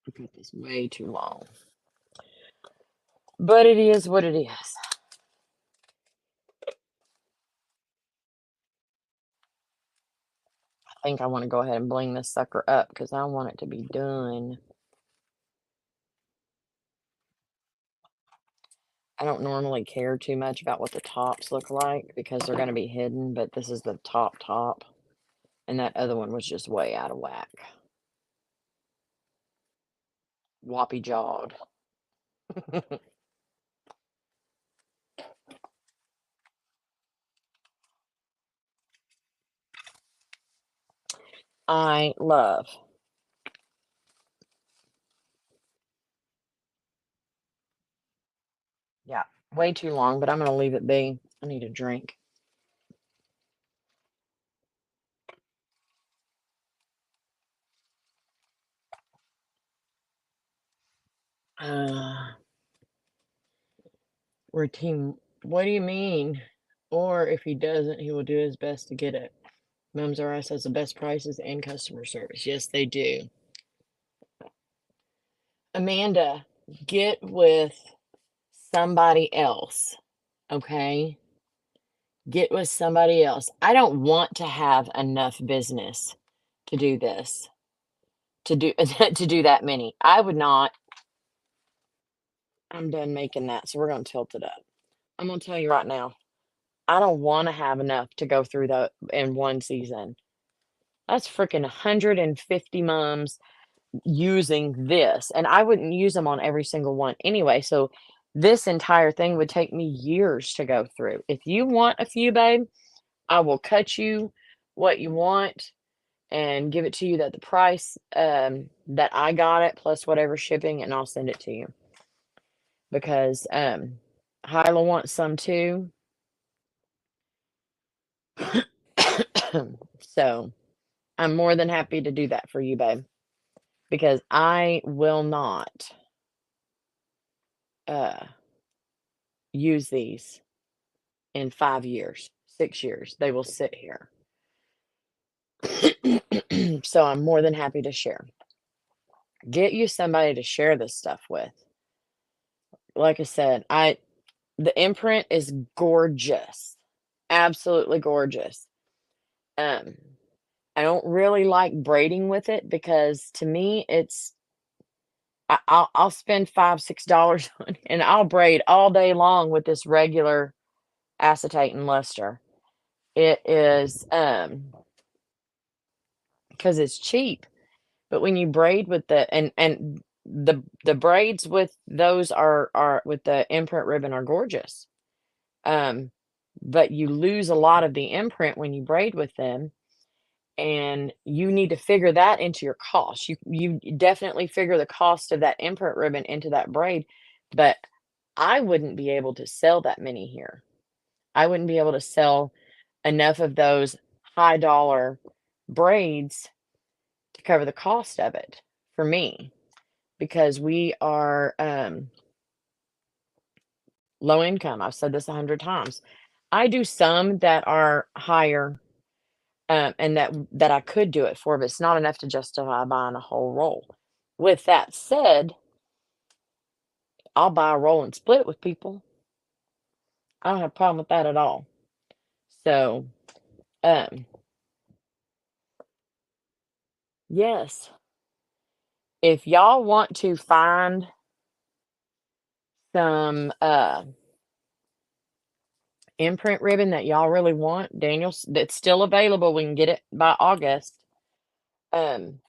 I got this way too long, but it is what it is. I think I want to go ahead and bling this sucker up because I want it to be done. I don't normally care too much about what the tops look like because they're going to be hidden, but this is the top. And that other one was just way out of whack. Whoppy jawed. I love. Yeah, way too long, but I'm going to leave it be. I need a drink. Uh, we're a team. What do you mean? Or if he doesn't, he will do his best to get it. Mums R Us has the best prices and customer service. Yes, they do. Amanda, get with somebody else. Okay? Get with somebody else. I don't want to have enough business to do this. To do to do that many. I would not. I'm done making that, so we're gonna tilt it up. I'm gonna tell you right now, I don't wanna have enough to go through the in one season. That's freaking 150 moms using this, and I wouldn't use them on every single one anyway, so this entire thing would take me years to go through. If you want a few, babe, I will cut you what you want, and give it to you at the price that I got it plus whatever shipping, and I'll send it to you because Hyla wants some too. So I'm more than happy to do that for you, babe, because I will not uh, use these in 5 years, 6 years. They will sit here. So I'm more than happy to share. Get you somebody to share this stuff with. Like I said, the imprint is gorgeous. Absolutely gorgeous. Um, I don't really like braiding with it because to me I'll spend $5, $6 on it, and I'll braid all day long with this regular acetate and luster. It is because it's cheap. But when you braid with the braids with those are with the imprint ribbon are gorgeous. Um, but you lose a lot of the imprint when you braid with them, and you need to figure that into your cost. You definitely figure the cost of that imprint ribbon into that braid, but I wouldn't be able to sell that many here. I wouldn't be able to sell enough of those high dollar braids to cover the cost of it for me because we are low income. I've said this 100 times. I do some that are higher and that I could do it for, but it's not enough to justify buying a whole roll. With that said, I'll buy a roll and split it with people. I don't have a problem with that at all. So, um, yes, if y'all want to find some imprint ribbon that y'all really want, Daniel's that's still available. We can get it by August. Um,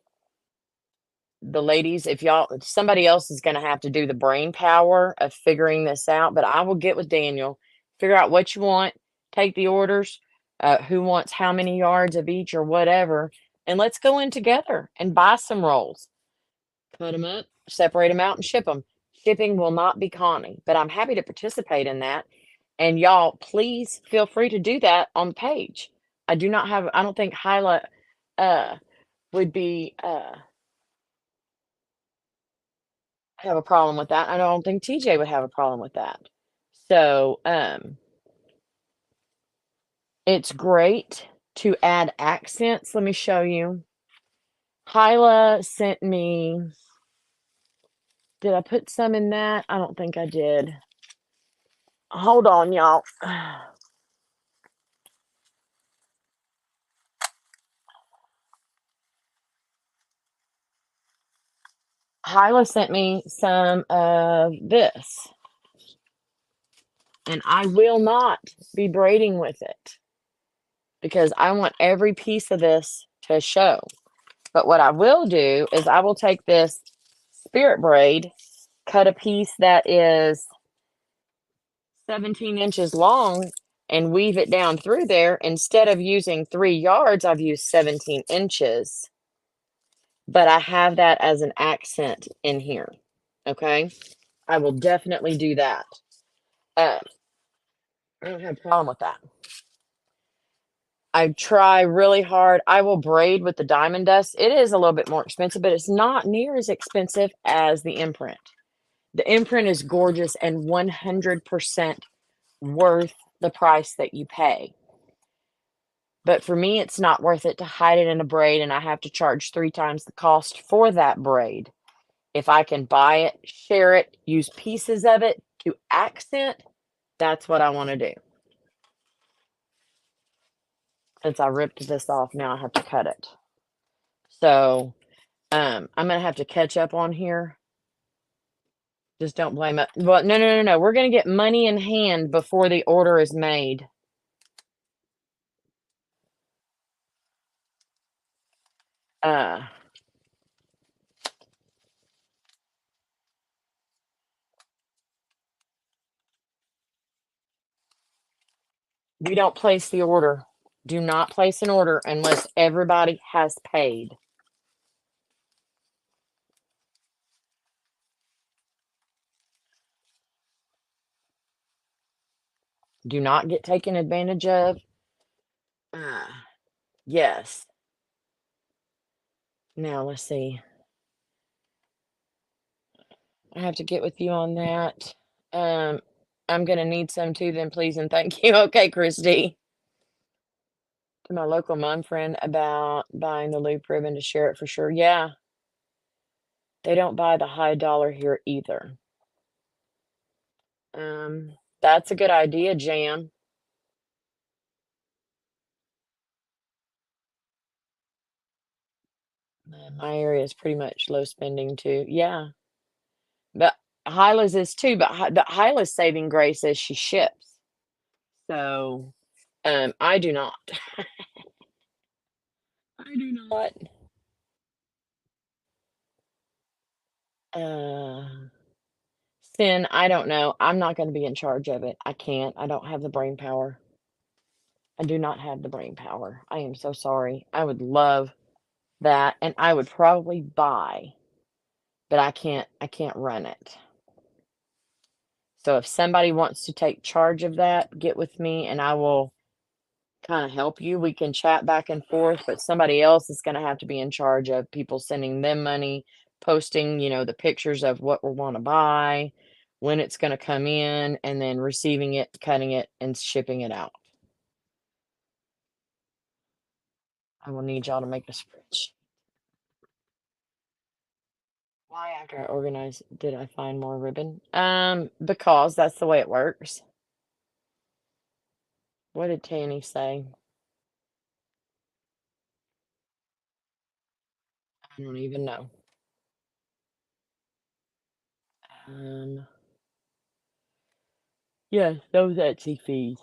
the ladies, if somebody else is going to have to do the brain power of figuring this out, but I will get with Daniel, figure out what you want, take the orders, who wants how many yards of each or whatever, and let's go in together and buy some rolls, cut them up, separate them out, and ship them. Shipping will not be Connie, but I'm happy to participate in that. And y'all, please feel free to do that on the page. I don't think Hyla would be have a problem with that. I don't think TJ would have a problem with that. So, it's great to add accents. Let me show you. Hyla sent me, did I put some in that? I don't think I did. Hold on, y'all. Hyla sent me some of this, and I will not be braiding with it because I want every piece of this to show. But what I will do is I will take this spirit braid, cut a piece that is 17 inches long, and weave it down through there. Instead of using 3 yards, I've used 17 inches. But I have that as an accent in here. Okay. I will definitely do that. I don't have a problem with that. I try really hard. I will braid with the diamond dust. It is a little bit more expensive, but it's not near as expensive as the imprint. The imprint is gorgeous and 100% worth the price that you pay. But for me, it's not worth it to hide it in a braid and I have to charge 3 times the cost for that braid. If I can buy it, share it, use pieces of it to accent, that's what I want to do. Since I ripped this off, now I have to cut it. So I'm gonna have to catch up on here. Just don't blame it. Well, no. We're gonna get money in hand before the order is made. Uh, we don't place the order. Do not place an order unless everybody has paid. Do not get taken advantage of. Yes. Now let's see. I have to get with you on that. Um, I'm gonna need some too then, please and thank you. Okay, Christy. To my local mom friend about buying the loop ribbon to share it for sure. Yeah, they don't buy the high dollar here either. That's a good idea, Jam. My area is pretty much low spending too. Yeah, but Hyla's is too, but Hyla's saving grace as she ships. So, I do not. I do not. Uh, Sin, I don't know. I'm not gonna be in charge of it. I can't. I don't have the brain power. I do not have the brain power. I am so sorry. I would love that, and I would probably buy, but I can't run it. So if somebody wants to take charge of that, get with me and I will kind of help you. We can chat back and forth, but somebody else is going to have to be in charge of people sending them money, posting, the pictures of what we want to buy, when it's going to come in, and then receiving it, cutting it, and shipping it out. I will need y'all to make a spreadsheet. Why after I organized did I find more ribbon? Because that's the way it works. What did Tanny say? I don't even know. Um, yes, those Etsy fees.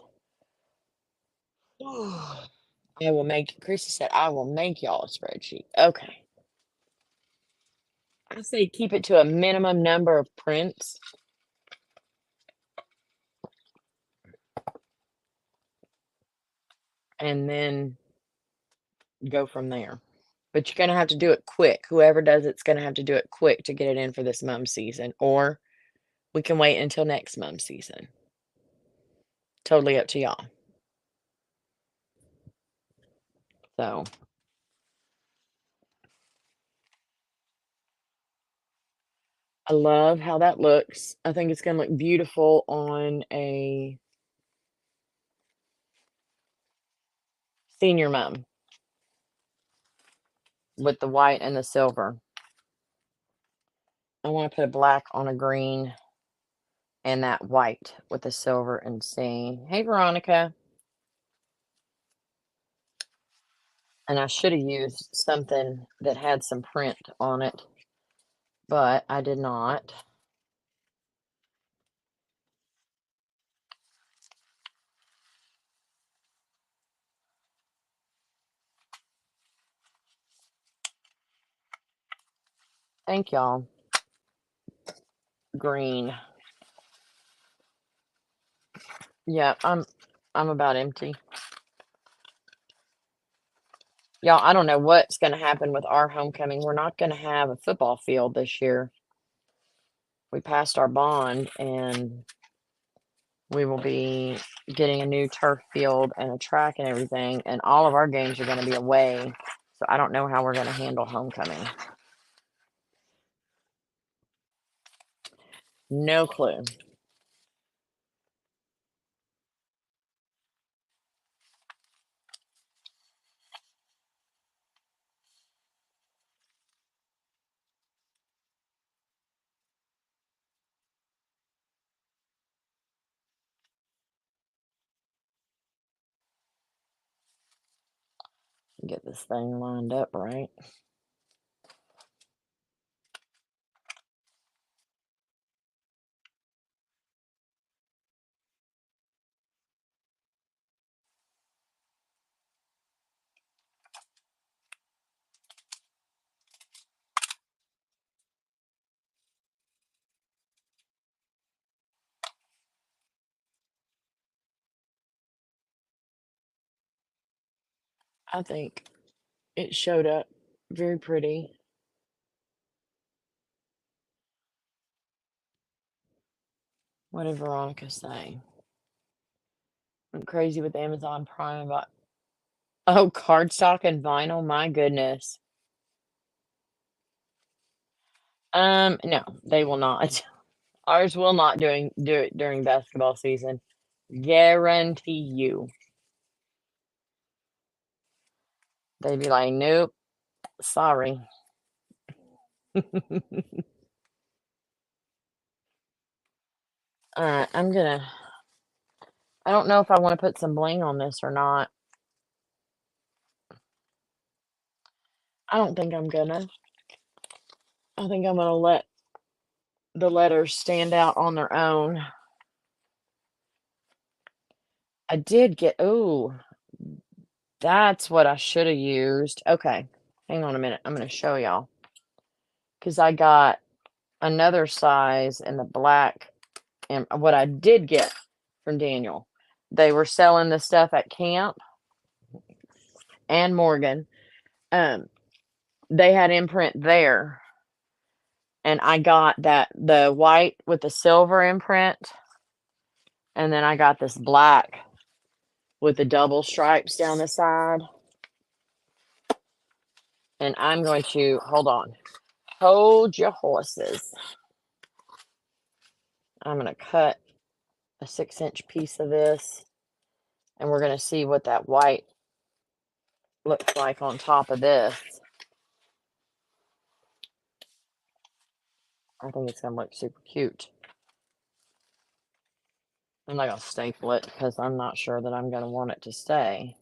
I will make, Chrissy said, I will make y'all a spreadsheet. Okay. I say keep it to a minimum number of prints and then go from there. But you're gonna have to do it quick. Whoever does it's gonna have to do it quick to get it in for this mum season, or we can wait until next mum season. Totally up to y'all. So I love how that looks. I think it's gonna look beautiful on a senior mum with the white and the silver. I want to put a black on a green and that white with the silver and see. Hey, Veronica. And I should have used something that had some print on it, but I did not. Thank y'all. Green. Yeah, I'm about empty. Y'all, I don't know what's going to happen with our homecoming. We're not going to have a football field this year. We passed our bond and we will be getting a new turf field and a track and everything, and all of our games are going to be away. So I don't know how we're going to handle homecoming. No clue. Get this thing lined up right. I think it showed up very pretty. What did Veronica say? Went crazy with Amazon Prime about oh, cardstock and vinyl, my goodness. No, they will not. Ours will not do it during basketball season. Guarantee you. They'd be like, nope, sorry. I'm gonna. I don't know if I want to put some bling on this or not. I don't think I'm gonna. I think I'm gonna let the letters stand out on their own. I did get. Oh, that's what I should have used. Okay, hang on a minute. I'm gonna show y'all because I got another size in the black. And what I did get from Daniel, they were selling the stuff at camp and Morgan. Um, they had imprint there, and I got the white with the silver imprint, and then I got this black with the double stripes down the side. And I'm going to hold on, hold your horses. I'm going to cut a 6-inch piece of this, and we're going to see what that white looks like on top of this. I think it's going to look super cute. I'm not going to staple it because I'm not sure that I'm going to want it to stay.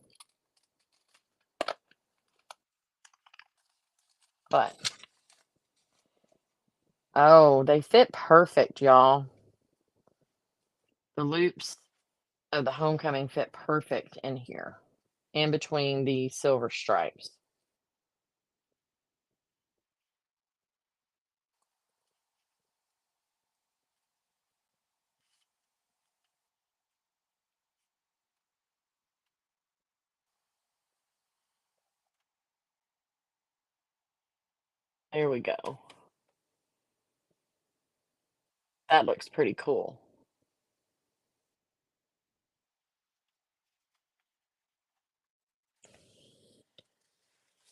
But, oh, they fit perfect, y'all. The loops of the homecoming fit perfect in here, in between the silver stripes. There we go. That looks pretty cool.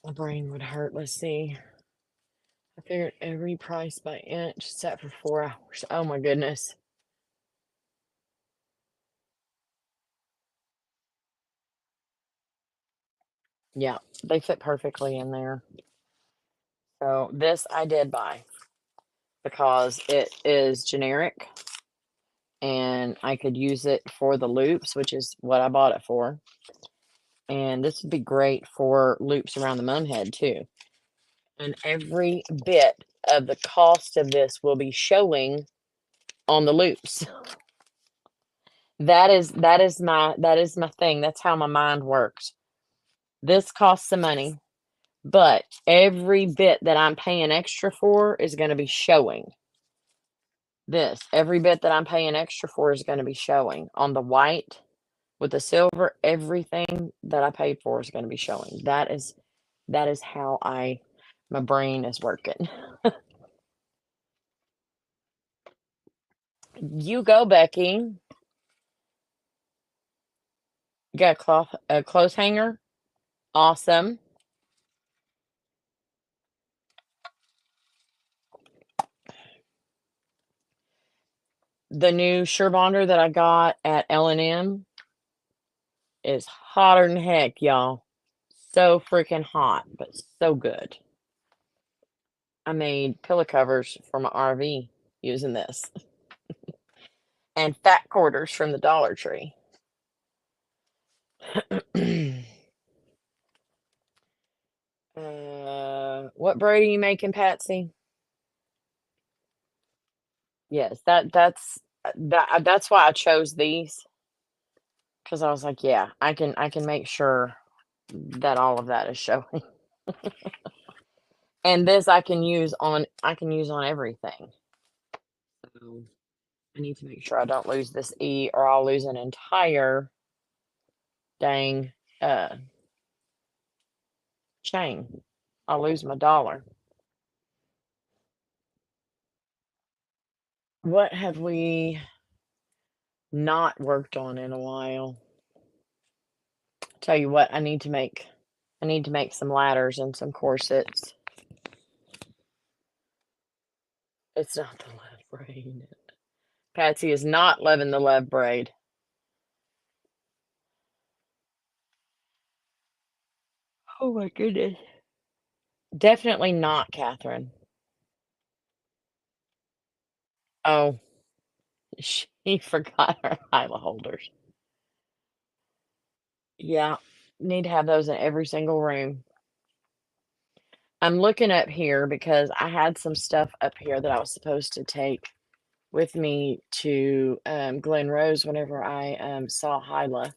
My brain would hurt. Let's see. I figured every price by inch set for 4 hours. Oh my goodness. Yeah, they fit perfectly in there. So this I did buy because it is generic and I could use it for the loops, which is what I bought it for. And this would be great for loops around the mum head too. And every bit of the cost of this will be showing on the loops. That is my thing. That's how my mind works. This costs some money, but every bit that I'm paying extra for is going to be showing. Every bit that I'm paying extra for is going to be showing on the white with the silver. Everything that I paid for is going to be showing. That is how my brain is working. You go, Becky. You got a clothes hanger? Awesome. The new Surebonder that I got at L&M is hotter than heck, y'all. So freaking hot, but so good. I made pillow covers for my RV using this. And fat quarters from the Dollar Tree. What braid are you making, Patsy? Yes, that's why I chose these, because I was like, yeah, I can make sure that all of that is showing. And this I can use on everything. So I need to make sure I don't lose this E or I'll lose an entire dang chain. I'll lose my dollar. What have we not worked on in a while? Tell you what, I need to make some ladders and some corsets. It's not the love braid. Patsy is not loving the love braid. Oh my goodness. Definitely not, Catherine. Oh, she forgot her Hyla holders. Yeah, need to have those in every single room. I'm looking up here because I had some stuff up here that I was supposed to take with me to Glen Rose whenever I saw Hyla.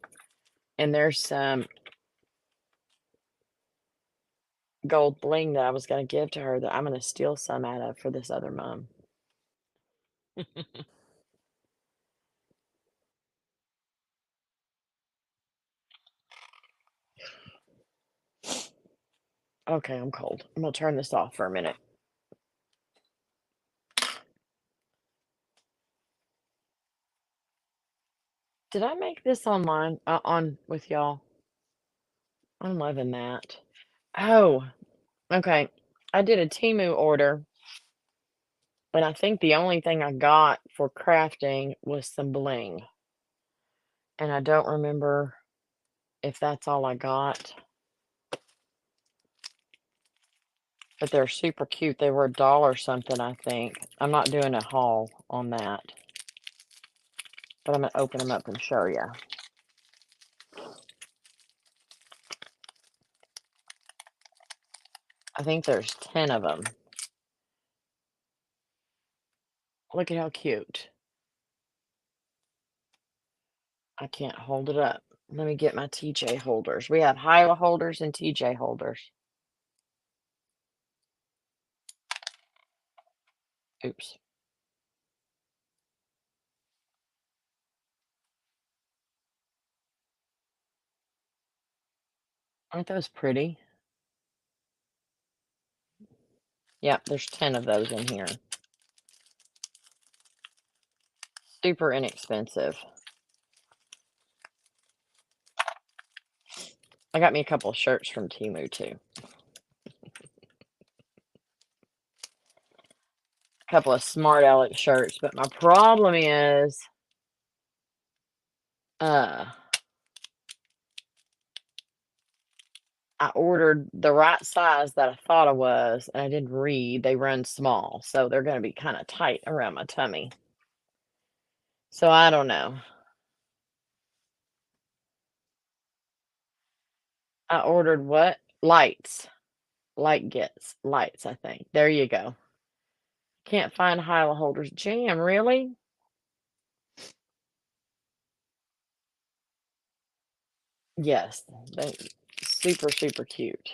And there's some gold bling that I was going to give to her that I'm going to steal some out of for this other mom. Okay, I'm cold. I'm going to turn this off for a minute. Did I make this online on with y'all? I'm loving that. Oh, okay. I did a TEMU order, but I think the only thing I got for crafting was some bling. And I don't remember if that's all I got. But they're super cute. They were $1 something, I think. I'm not doing a haul on that. But I'm going to open them up and show you. I think there's 10 of them. Look at how cute. I can't hold it up. Let me get my TJ holders. We have Hyla holders and TJ holders. Oops. Aren't those pretty? Yep, there's 10 of those in here. Super inexpensive. I got me a couple of shirts from TEMU too. A couple of Smart Alex shirts, but my problem is I ordered the right size that I thought I was, and I didn't read. They run small, so they're going to be kind of tight around my tummy. So I don't know. I ordered what? Lights. Light gets lights, I think. There you go. Can't find Hyla holders. Jam, really? Yes. They super, super cute.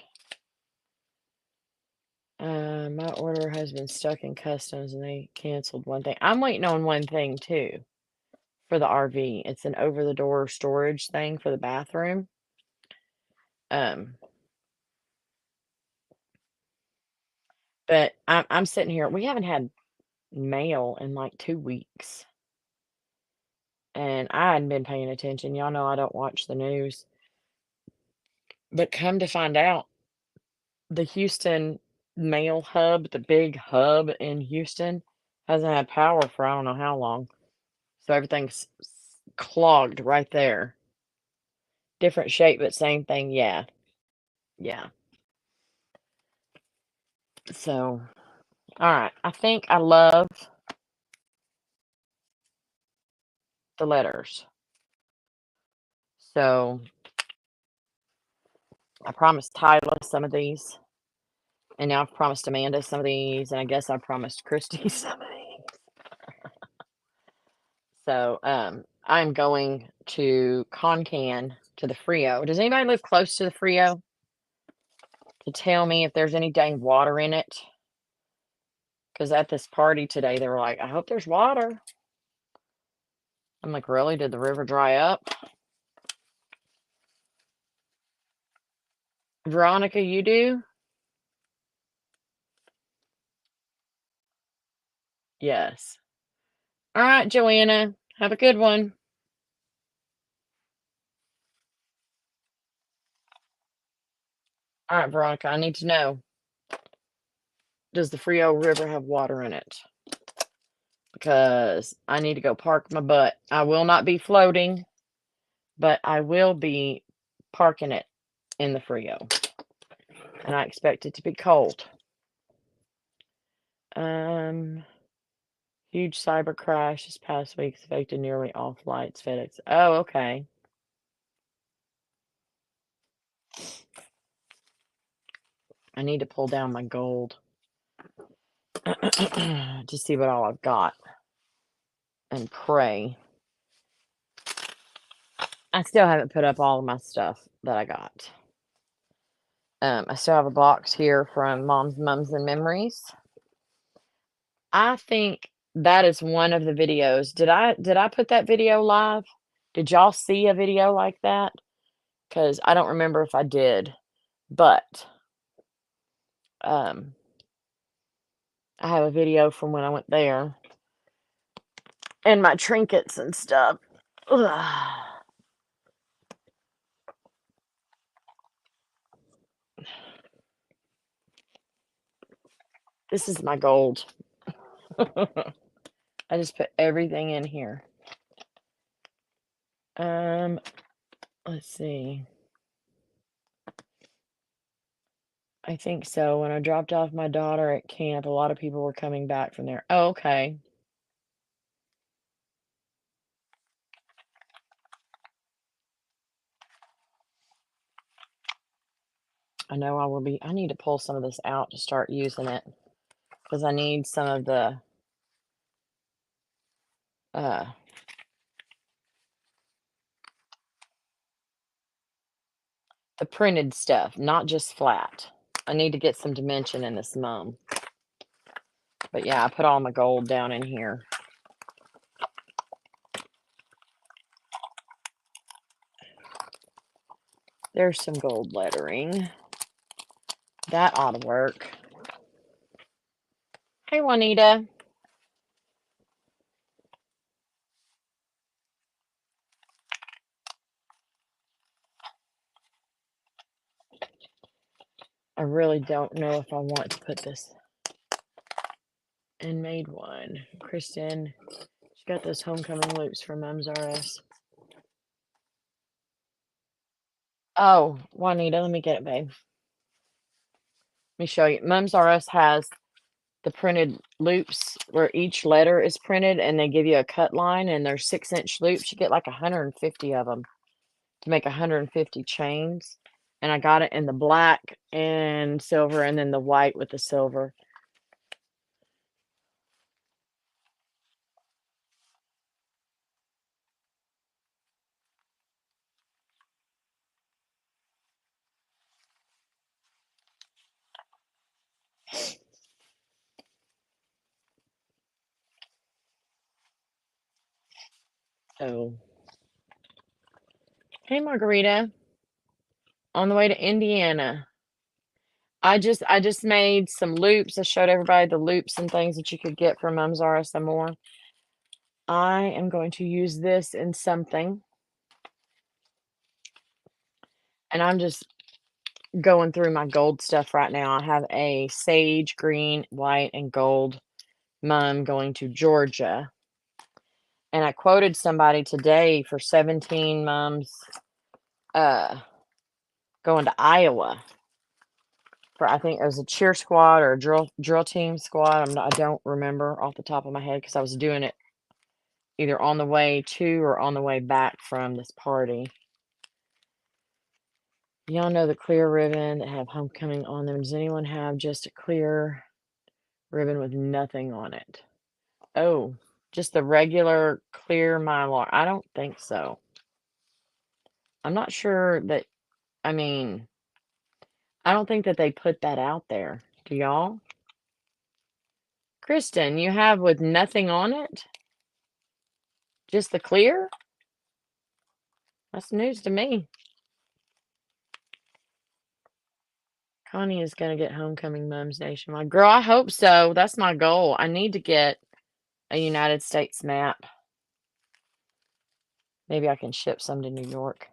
My order has been stuck in customs and they canceled one thing. I'm waiting on one thing too for the RV. It's an over the door storage thing for the bathroom. But I'm sitting here. We haven't had mail in like 2 weeks. And I hadn't been paying attention. Y'all know I don't watch the news. But come to find out, the Houston mail hub, the big hub in Houston, hasn't had power for I don't know how long. So everything's clogged right there. Different shape, but same thing. Yeah. Yeah. So, all right. I think I love the letters. So I promised Tyler some of these. And now I've promised Amanda some of these. And I guess I promised Christy some of these. So I'm going to Concan to the Frio. Does anybody live close to the Frio to tell me if there's any dang water in it? Because at this party today, they were like, I hope there's water. I'm like, really? Did the river dry up? Veronica, you do? Yes. All right, Joanna. Have a good one. All right, Veronica, I need to know, does the Frio River have water in it? Because I need to go park my butt. I will not be floating, but I will be parking it in the Frio. And I expect it to be cold. Huge cyber crash this past week affected nearly all flights. FedEx. Oh, okay. I need to pull down my gold to see what all I've got and pray. I still haven't put up all of my stuff that I got. I still have a box here from Mums and Memories. I think that is one of the videos. Did I put that video live? Did y'all see a video like that? Because I don't remember if I did, but I have a video from when I went there and my trinkets and stuff. Ugh. This is my gold. I just put everything in here. Let's see. I think so. When I dropped off my daughter at camp, a lot of people were coming back from there. Oh, okay. I know I will be. I need to pull some of this out to start using it because I need some of uh the printed stuff, not just flat. I need to get some dimension in this mum. But yeah, I put all my gold down in here. There's some gold lettering. That ought to work. Hey, Juanita. I really don't know if I want to put this in made one. Kristen, she got those homecoming loops from Mums R Us. Oh, Juanita, let me get it, babe. Let me show you. Mums R Us has the printed loops where each letter is printed and they give you a cut line and they're 6-inch loops. You get like 150 of them to make 150 chains. And I got it in the black and silver and then the white with the silver. Oh. Hey, Margarita. On the way to Indiana. I just made some loops. I showed everybody the loops and things that you could get from Mums R Us and more. I am going to use this in something. And I'm just going through my gold stuff right now. I have a sage, green, white, and gold mum going to Georgia. And I quoted somebody today for 17 mums going to Iowa for, I think it was a cheer squad or a drill team squad. I don't remember off the top of my head because I was doing it either on the way to or on the way back from this party. Y'all know the clear ribbon that have homecoming on them. Does anyone have just a clear ribbon with nothing on it? Oh, just the regular clear Mylar. I don't think so. I'm not sure that, I mean, I don't think that they put that out there. Do y'all? Kristen, you have with nothing on it? Just the clear? That's news to me. Connie is gonna get homecoming mums nationwide. Girl, I hope so. That's my goal. I need to get a United States map. Maybe I can ship some to New York.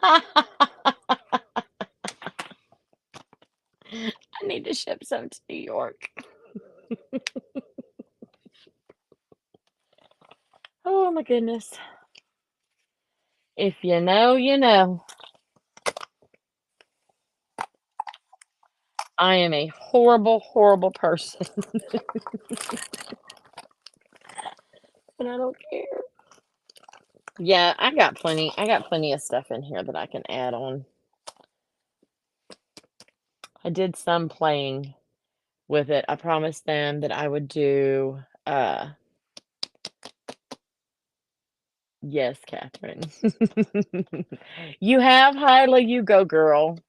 I need to ship some to New York. Oh my goodness. If you know, you know. I am a horrible, horrible person. And I don't care. Yeah, I got plenty of stuff in here that I can add on. I did some playing with it. I promised them that I would do yes, Catherine. You have, Hyla, you go, girl.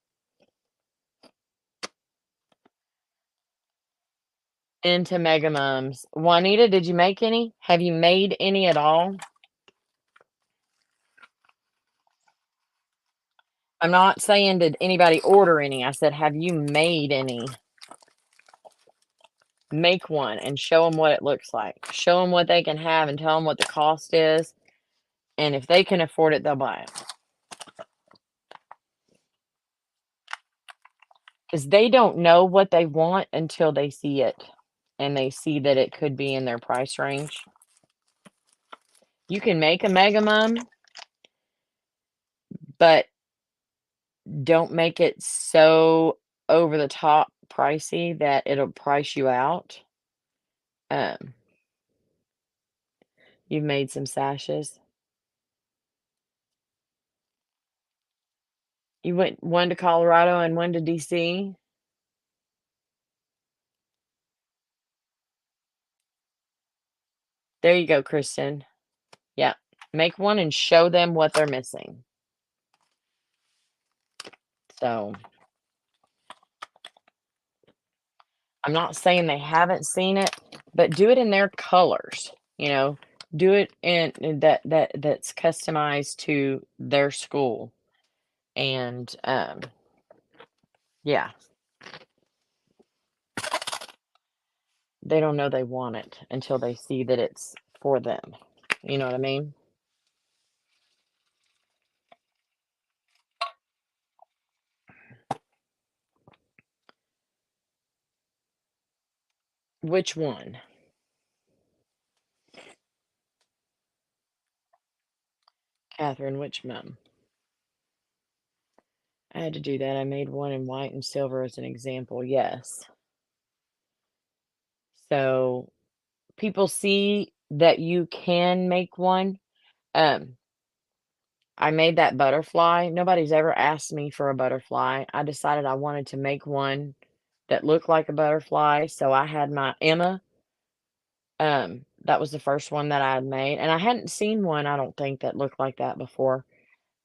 Into Mega Mums. Juanita, did you make any? Have you made any at all? I'm not saying did anybody order any. I said, have you made any? Make one and show them what it looks like. Show them what they can have and tell them what the cost is. And if they can afford it, they'll buy it. Because they don't know what they want until they see it. And they see that it could be in their price range. You can make a Mega Mum, but don't make it so over the top pricey that it'll price you out. You've made some sashes. You went one to Colorado and one to DC. There you go, Kristen. Yeah. Make one and show them what they're missing. So I'm not saying they haven't seen it, but do it in their colors, you know. Do it in that's customized to their school. And yeah. They don't know they want it until they see that it's for them. You know what I mean? Which one? Catherine, which mum? I had to do that. I made one in white and silver as an example. Yes. So people see that you can make one. Um, I made that butterfly. Nobody's ever asked me for a butterfly. I decided I wanted to make one that looked like a butterfly. So I had my Emma. That was the first one that I had made. And I hadn't seen one, I don't think, that looked like that before.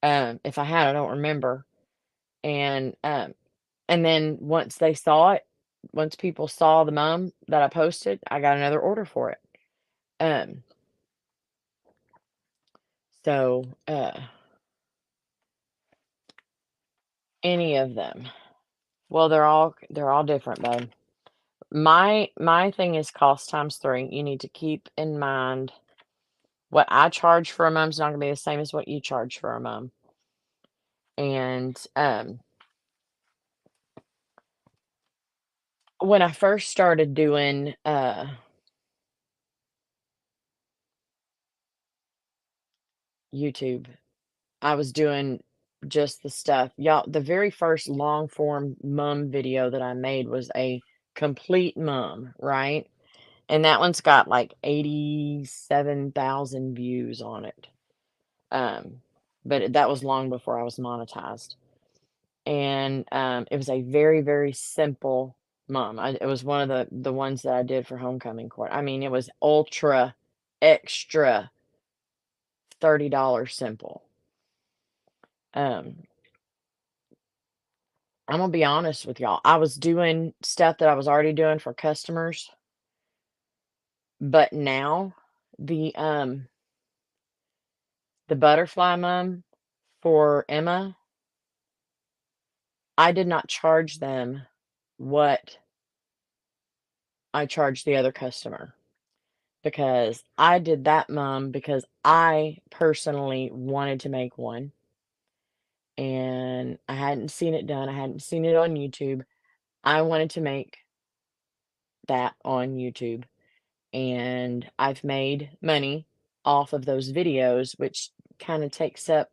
If I had, I don't remember. And then once they saw it, once people saw the mum that I posted, I got another order for it. Um, so any of them. Well, they're all different, babe. My thing is cost times 3. You need to keep in mind what I charge for a mum's not gonna be the same as what you charge for a mum. And when I first started doing YouTube, I was doing just the stuff. Y'all, the very first long form mum video that I made was a complete mum, right? And that one's got like 87,000 views on it. But that was long before I was monetized. And it was a very, very simple mum. It was one of the ones that I did for homecoming court. I mean, it was ultra extra $30 simple. Um, I'm gonna be honest with y'all. I was doing stuff that I was already doing for customers, but now the butterfly mum for Emma, I did not charge them what I charged the other customer because I did that mum because I personally wanted to make one and I hadn't seen it done. I hadn't seen it on YouTube. I wanted to make that on YouTube and I've made money off of those videos, which kind of takes up,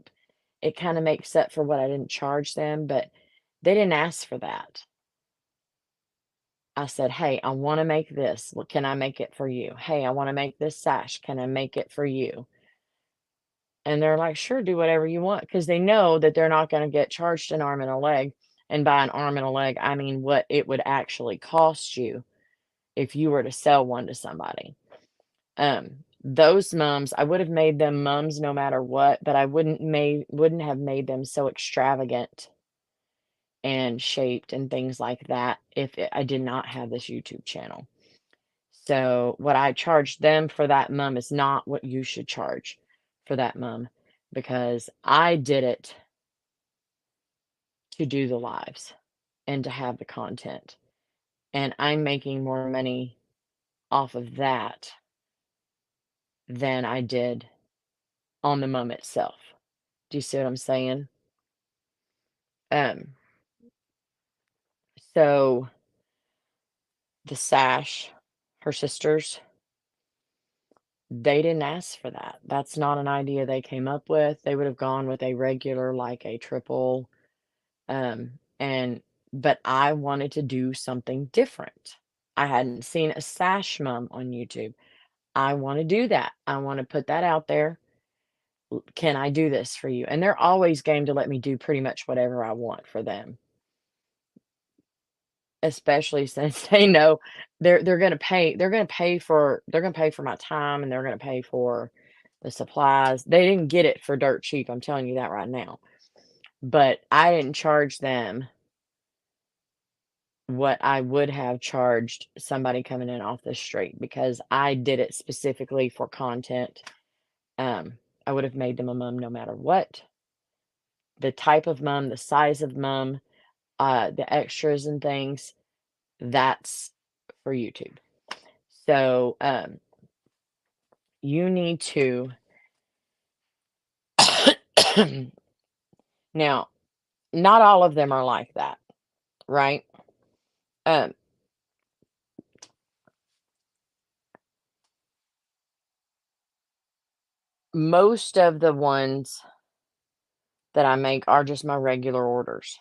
it kind of makes up for what I didn't charge them, but they didn't ask for that. I said, "Hey, I want to make this. Well, can I make it for you? Hey, I want to make this sash. Can I make it for you?" And they're like, "Sure, do whatever you want," because they know that they're not going to get charged an arm and a leg. And by an arm and a leg, I mean what it would actually cost you if you were to sell one to somebody. Those mums, I would have made them mums no matter what, but I wouldn't have made them so extravagant and shaped and things like that if I did not have this YouTube channel. So what I charged them for that mum is not what you should charge for that mum because I did it to do the lives and to have the content. And I'm making more money off of that than I did on the mum itself. Do you see what I'm saying? Um, so the sash, her sisters, they didn't ask for that. That's not an idea they came up with. They would have gone with a regular, like a triple. And but I wanted to do something different. I hadn't seen a sash mum on YouTube. I want to do that. I want to put that out there. Can I do this for you? And they're always game to let me do pretty much whatever I want for them. Especially since they know they're gonna pay for my time and they're gonna pay for the supplies. They didn't get it for dirt cheap, I'm telling you that right now. But I didn't charge them what I would have charged somebody coming in off the street because I did it specifically for content. I would have made them a mum no matter what. The type of mum, the size of mum, the extras and things, that's for YouTube. So, you need to now, not all of them are like that, right? Um, most of the ones that I make are just my regular orders.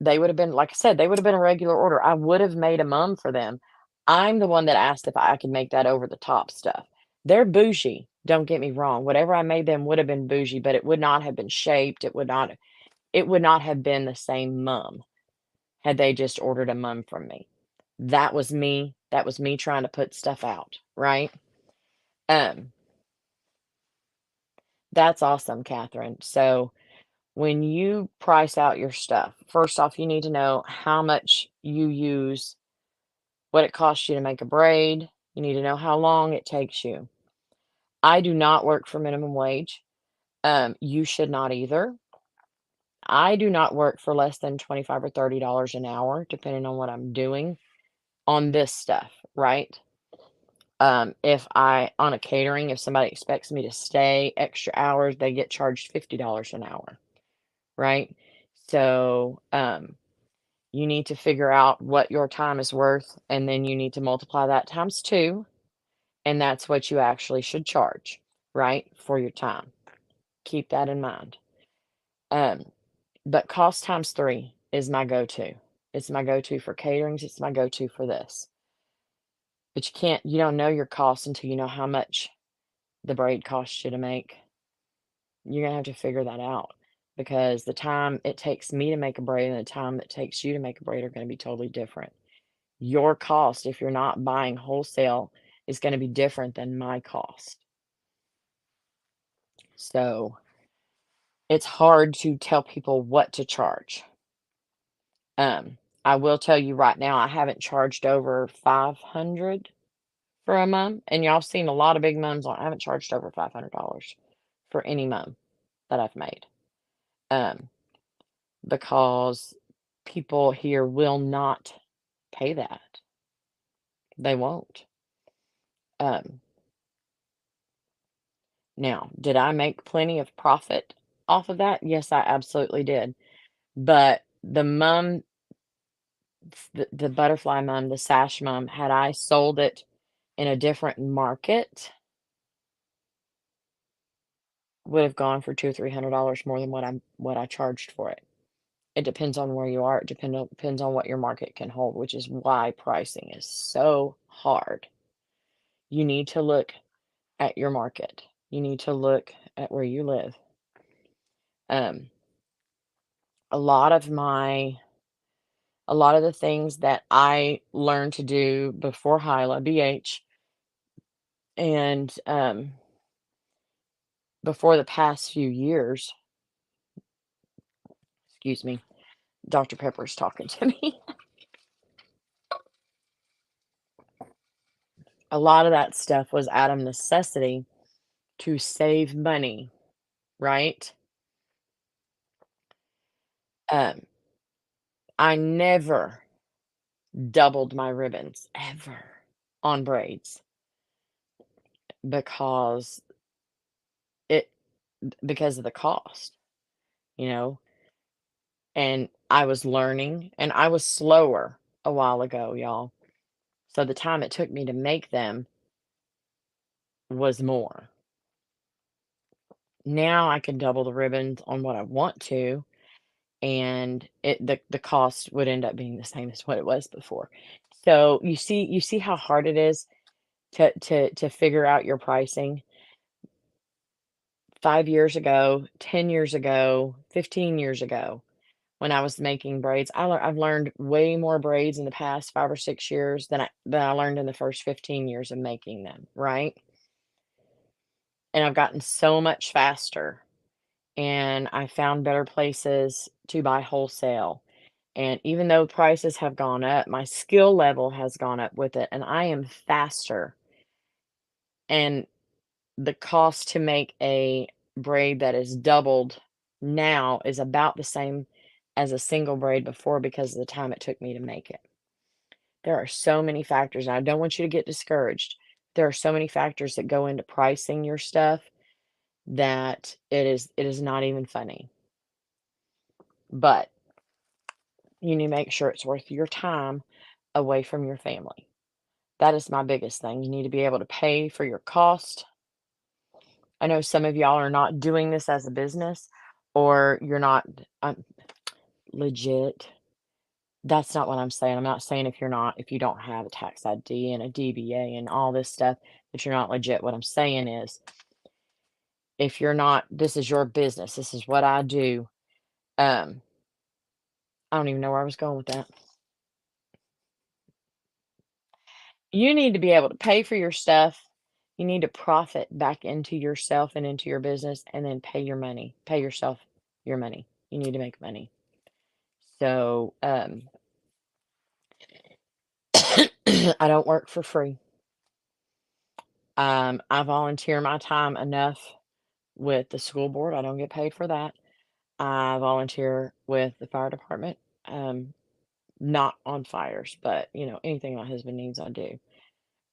They would have been, like I said, they would have been a regular order. I would have made a mum for them. I'm the one that asked if I could make that over the top stuff. They're bougie, don't get me wrong. Whatever I made them would have been bougie, but it would not have been shaped. It would not have been the same mum had they just ordered a mum from me. That was me. That was me trying to put stuff out, right? Um, that's awesome, Catherine. So when you price out your stuff, first off, you need to know how much you use, what it costs you to make a braid. You need to know how long it takes you. I do not work for minimum wage. You should not either. I do not work for less than 25 or $30 an hour, depending on what I'm doing on this stuff, right? If I on a catering, if somebody expects me to stay extra hours, they get charged $50 an hour, right? So, you need to figure out what your time is worth, and then you need to multiply that times 2, and that's what you actually should charge, right, for your time. Keep that in mind. Um, but cost times 3 is my go-to. It's my go-to for caterings, it's my go-to for this. But you don't know your costs until you know how much the braid costs you to make. You're gonna have to figure that out because the time it takes me to make a braid and the time it takes you to make a braid are gonna be totally different. Your cost, if you're not buying wholesale, is gonna be different than my cost. So, it's hard to tell people what to charge. I will tell you right now, I haven't charged over 500 for a mum, and y'all seen a lot of big mums on I haven't charged over $500 for any mum that I've made. Um, because people here will not pay that. They won't. Um, Now, did I make plenty of profit off of that? Yes, I absolutely did. But the butterfly mum, the sash mum, had I sold it in a different market, would have gone for 2 or $300 more than what I charged for it. It depends on where you are. It depends on what your market can hold, which is why pricing is so hard. You need to look at your market. You need to look at where you live. Um, a lot of my a lot of the things that I learned to do before Hyla, BH, and before the past few years, excuse me, Dr. Pepper's talking to me. A lot of that stuff was out of necessity to save money, right? Um, I never doubled my ribbons ever on braids because it because of the cost, you know. And I was learning and I was slower a while ago, y'all. So the time it took me to make them was more. Now I can double the ribbons on what I want to, and the cost would end up being the same as what it was before. So you see how hard it is to figure out your pricing. 5 years ago, 10 years ago, 15 years ago, when I was making braids, I've learned way more braids in the past 5 or 6 years than I learned in the first 15 years of making them, right? And I've gotten so much faster, and I found better places to buy wholesale. And even though prices have gone up, my skill level has gone up with it, and I am faster. And the cost to make a braid that is doubled now is about the same as a single braid before because of the time it took me to make it. There are so many factors, and I don't want you to get discouraged. There are so many factors that go into pricing your stuff that it is not even funny. But you need to make sure it's worth your time away from your family. That is my biggest thing. You need to be able to pay for your cost. I know some of y'all are not doing this as a business or you're not legit. That's not what I'm saying. I'm not saying if you don't have a tax ID and a DBA and all this stuff, that you're not legit. What I'm saying is, if you're not, this is your business. This is what I do. Um, I don't even know where I was going with that. You need to be able to pay for your stuff. You need to profit back into yourself and into your business and then pay your money. Pay yourself your money. You need to make money. So, I don't work for free. I volunteer my time enough with the school board. I don't get paid for that. I volunteer with the fire department. Not on fires, but anything my husband needs, I do.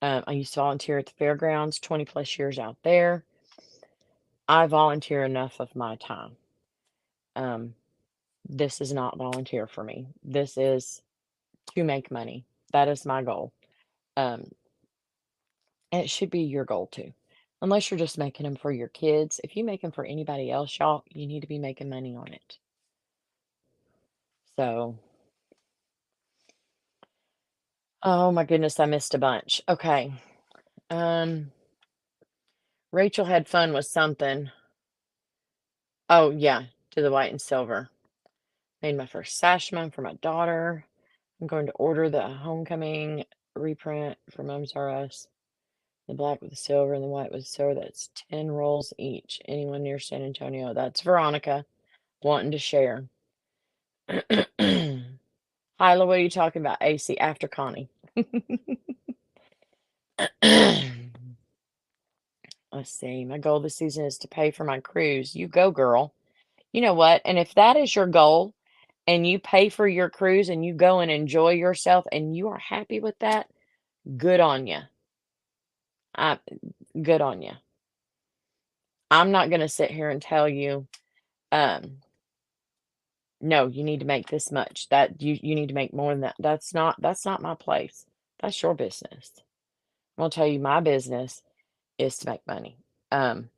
I used to volunteer at the fairgrounds, 20 plus years out there. I volunteer enough of my time. Um, this is not volunteer for me. This is to make money. That is my goal. Um, and it should be your goal too. Unless you're just making them for your kids. If you make them for anybody else, y'all, you need to be making money on it. So, oh my goodness, I missed a bunch. Okay. Um, Rachel had fun with something. Oh yeah, to the white and silver. Made my first sash mum for my daughter. I'm going to order the homecoming reprint for Mums R Us. The black with the silver and the white with the silver. That's 10 rolls each. Anyone near San Antonio? That's Veronica wanting to share. Hyla, what are you talking about? AC after Connie. Let's see. My goal this season is to pay for my cruise. You go, girl. You know what? And if that is your goal, and you pay for your cruise and you go and enjoy yourself and you are happy with that, good on you. I Good on you. I'm not gonna sit here and tell you, um, "No, you need to make this much, that you need to make more than that." That's not my place. That's your business. I'm gonna tell you my business is to make money. Um,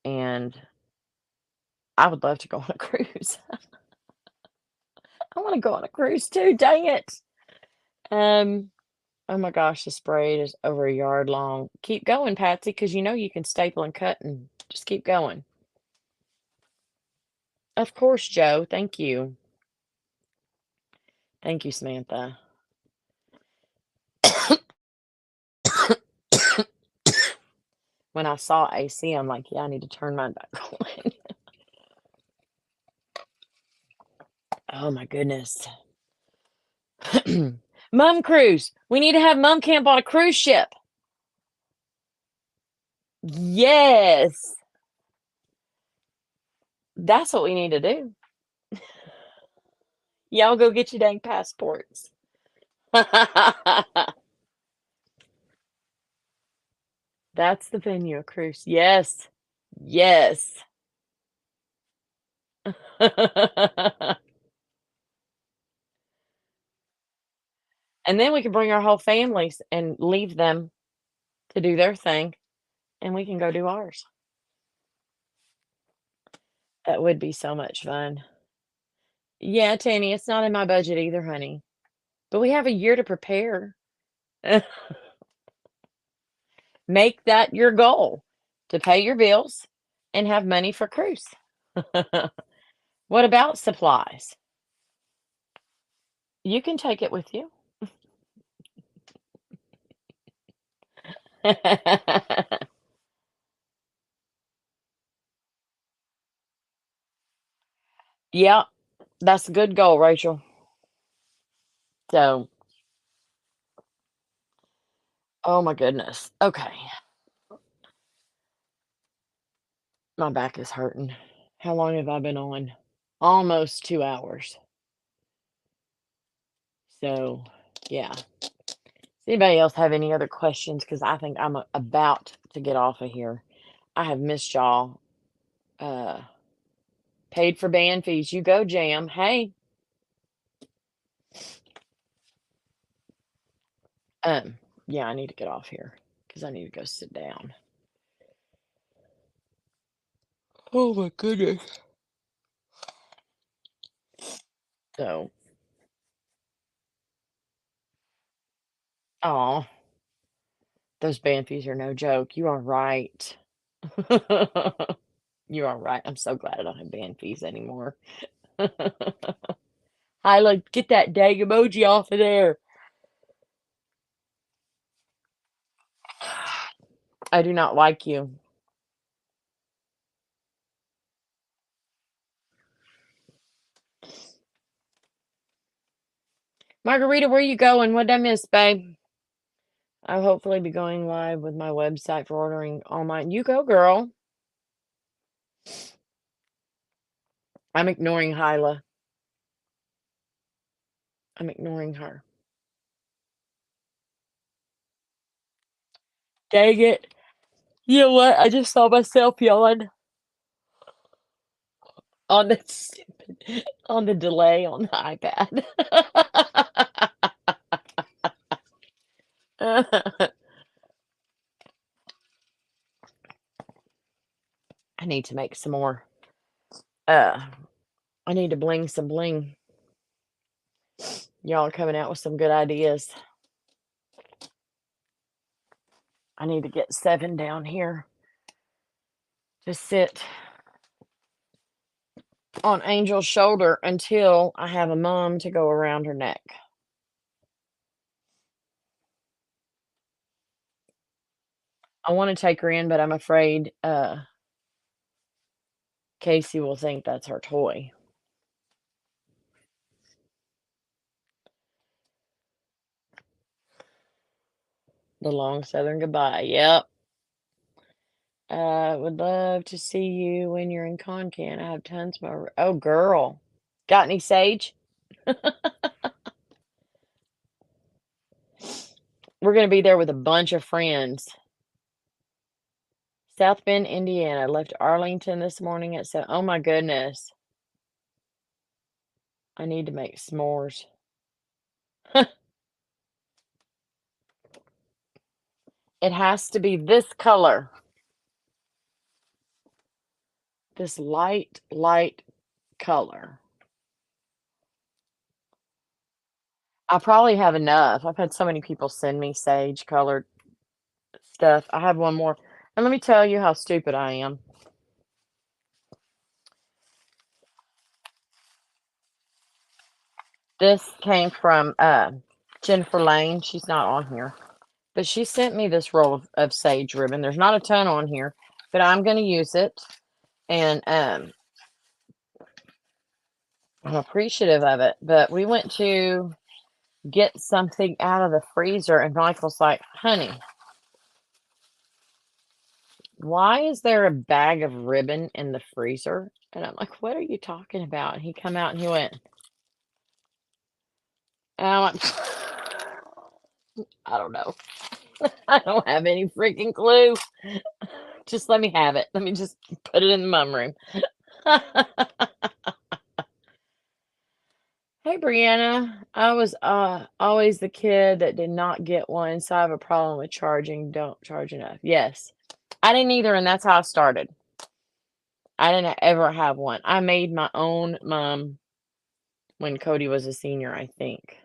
and I would love to go on a cruise. I wanna go on a cruise too, dang it. Um, oh my gosh, the braid is over a yard long. Keep going, Patsy, because you know you can staple and cut and just keep going. Of course, Joe. Thank you. Thank you, Samantha. When I saw AC, I'm like, yeah, I need to turn mine back on. Oh my goodness. Mum cruise. We need to have mum camp on a cruise ship. Yes. That's what we need to do. Y'all go get your dang passports. That's the venue, a cruise. Yes. Yes. And then we can bring our whole families and leave them to do their thing, and we can go do ours. That would be so much fun. Yeah, Tanny, it's not in my budget either, honey. But we have a year to prepare. Make that your goal to pay your bills and have money for cruise. What about supplies? You can take it with you. Yeah, that's a good goal, Rachel. So, oh my goodness. Okay, my back is hurting. How long have I been on? Almost 2 hours. So, yeah. Does anybody else have any other questions? Because I think I'm about to get off of here. I have missed y'all. Uh, Paid for band fees. You go, Jam. Hey, um, yeah, I need to get off here because I need to go sit down. Oh my goodness. So, oh, those band fees are no joke. You are right. You are right. I'm so glad I don't have band fees anymore. Hyla, get that dang emoji off of there. I do not like you. Margarita, where you going? What'd I miss, babe? I'll hopefully be going live with my website for ordering all mine. You go, girl. I'm ignoring Hyla. I'm ignoring her. Dang it. You know what? I just saw myself yawn on the stupid, on the delay on the iPad. I need to make some more. Uh, I need to bling some bling. Y'all are coming out with some good ideas. I need to get 7 down here to sit on Angel's shoulder until I have a mom to go around her neck. I want to take her in, but I'm afraid Casey will think that's her toy. The long southern goodbye. Yep. Would love to see you when you're in Concan. I have tons more. Oh, girl. Got any sage? We're gonna be there with a bunch of friends. South Bend, Indiana. Left Arlington this morning at oh my goodness. I need to make s'mores. It has to be this color. This light, light color. I probably have enough. I've had so many people send me sage colored stuff. I have one more. And let me tell you how stupid I am. This came from Jennifer Lane. She's not on here. But she sent me this roll of sage ribbon. There's not a ton on here, but I'm going to use it. And I'm appreciative of it. But we went to get something out of the freezer, and Michael's like, honey, why is there a bag of ribbon in the freezer? And I'm like, what are you talking about? And he come out and he went, and I'm like, I don't know. I don't have any freaking clue. Just let me have it. Let me just put it in the mum room. Hey, Brianna. I was always the kid that did not get one, so I have a problem with charging. Don't charge enough. Yes. I didn't either, and that's how I started. I didn't ever have one. I made my own mum when Cody was a senior, I think.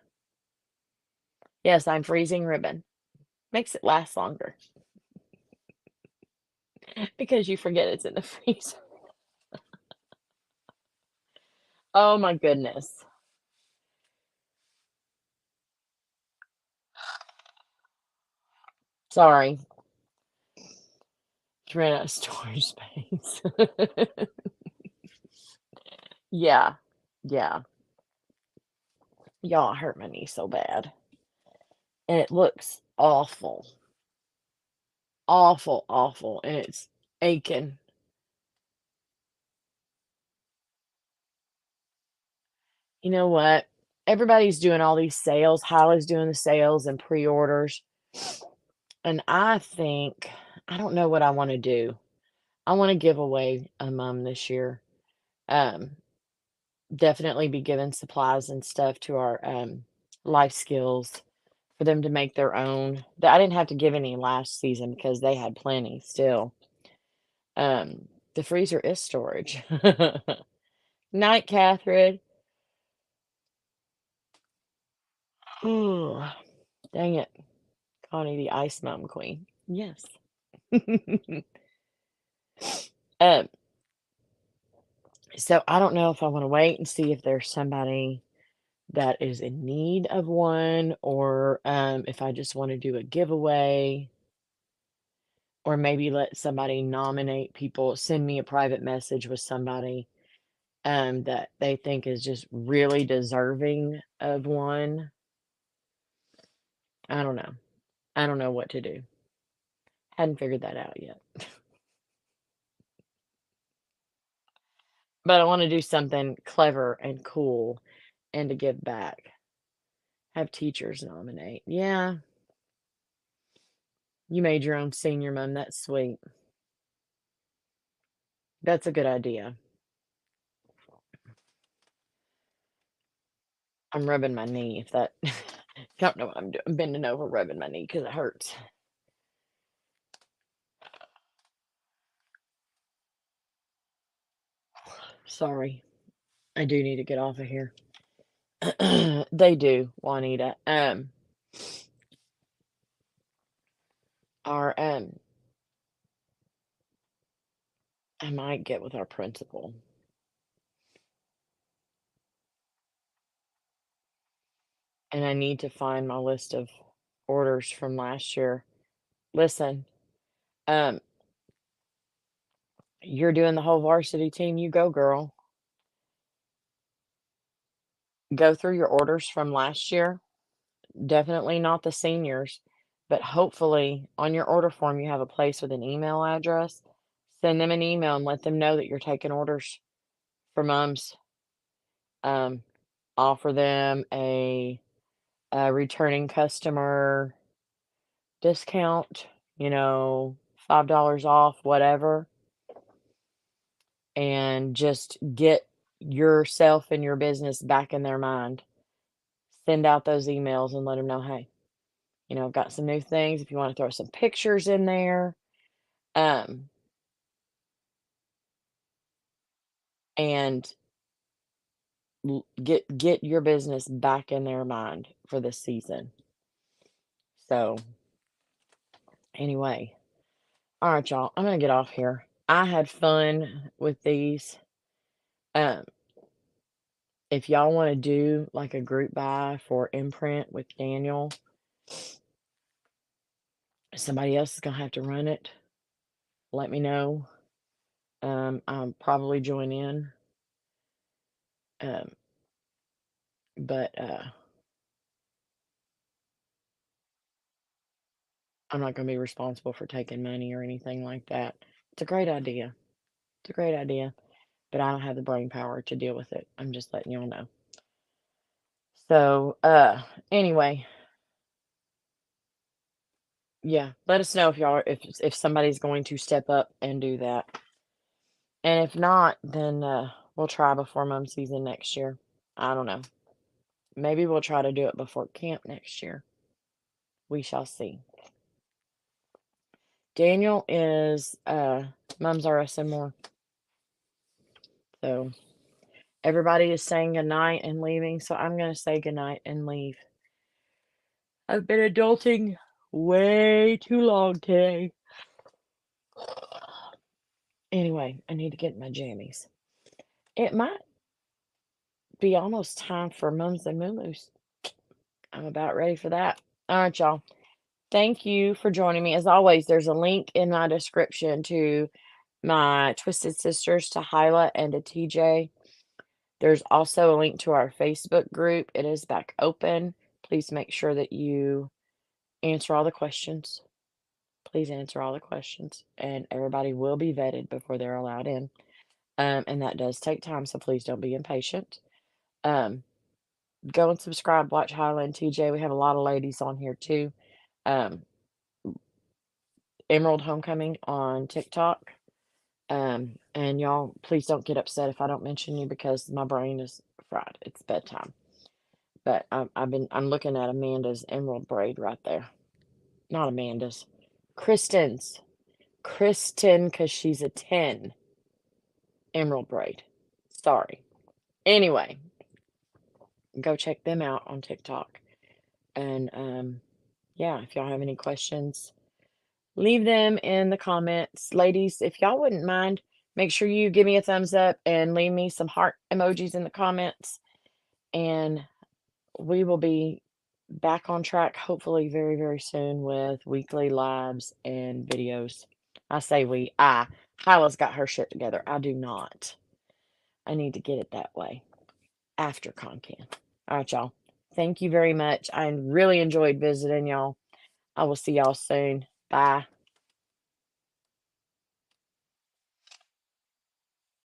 Yes, I'm freezing ribbon. Makes it last longer because you forget it's in the freezer. Oh my goodness. Sorry. Just ran out of storage space. Yeah. Yeah. Y'all hurt my knee so bad. And it looks awful. Awful, awful. And it's aching. You know what? Everybody's doing all these sales. Holly's doing the sales and pre-orders. And I think, I don't know what I want to do. I want to give away a mum this year. Um, Definitely be giving supplies and stuff to our life skills for them to make their own. I didn't have to give any last season because they had plenty still. The freezer is storage. Night, Catherine. Oh, dang it. Connie, the ice mountain queen. Yes. um, so I don't know if I want to wait and see if there's somebody that is in need of one, or if I just want to do a giveaway, or maybe let somebody nominate people, send me a private message with somebody that they think is just really deserving of one. I don't know. I don't know what to do. Hadn't figured that out yet. But I want to do something clever and cool and to give back. Have teachers nominate. Yeah, you made your own senior mum. That's sweet. That's a good idea. I'm rubbing my knee. If that, don't know what I'm doing. I'm bending over, rubbing my knee because it hurts. Sorry. I do need to get off of here. They do, Juanita. Our I might get with our principal. And I need to find my list of orders from last year. Listen, um, you're doing the whole varsity team. You go, girl. Go through your orders from last year. Definitely not the seniors, but hopefully on your order form you have a place with an email address. Send them an email and let them know that you're taking orders for mums. offer them a returning customer discount, $5 off, whatever, and just get yourself and your business back in their mind. Send out those emails and let them know, hey, I've got some new things. If you want to throw some pictures in there, um, and get your business back in their mind for this season. So anyway, all right, y'all. I'm gonna get off here. I had fun with these. Um, if y'all want to do like a group buy for imprint with Daniel, somebody else is gonna have to run it. Let me know. I'll probably join in. Um, but I'm not gonna be responsible for taking money or anything like that. It's a great idea. It's a great idea, but I don't have the brain power to deal with it. I'm just letting y'all know. So, anyway, yeah, let us know if somebody's going to step up and do that. And if not, then we'll try before mom season next year. I don't know. Maybe we'll try to do it before camp next year. We shall see. Daniel is mom's RS and more. So everybody is saying goodnight and leaving, so I'm gonna say goodnight and leave. I've been adulting way too long today. Anyway, I need to get my jammies. It might be almost time for mums and moo-moos. I'm about ready for that. All right, y'all. Thank you for joining me. As always, there's a link in my description to my Twisted Sisters, to Hyla and to TJ. There's also a link to our Facebook group. It is back open. Please make sure that you answer all the questions. Please answer all the questions, and everybody will be vetted before they're allowed in. And that does take time, so please don't be impatient. Go and subscribe, watch Hyla and TJ. We have a lot of ladies on here too. Um, Emerald Homecoming on TikTok. And y'all, please don't get upset if I don't mention you because my brain is fried. It's bedtime. But I'm looking at Amanda's emerald braid right there. Not Amanda's. Kristen's. Kristen, because she's a 10. Emerald braid. Sorry. Anyway, go check them out on TikTok. And yeah, if y'all have any questions, leave them in the comments. Ladies, if y'all wouldn't mind, make sure you give me a thumbs up and leave me some heart emojis in the comments. And we will be back on track hopefully very, very soon with weekly lives and videos. I say Hyla's got her shit together. I do not. I need to get it that way after Concan. All right, y'all. Thank you very much. I really enjoyed visiting y'all. I will see y'all soon. Bye.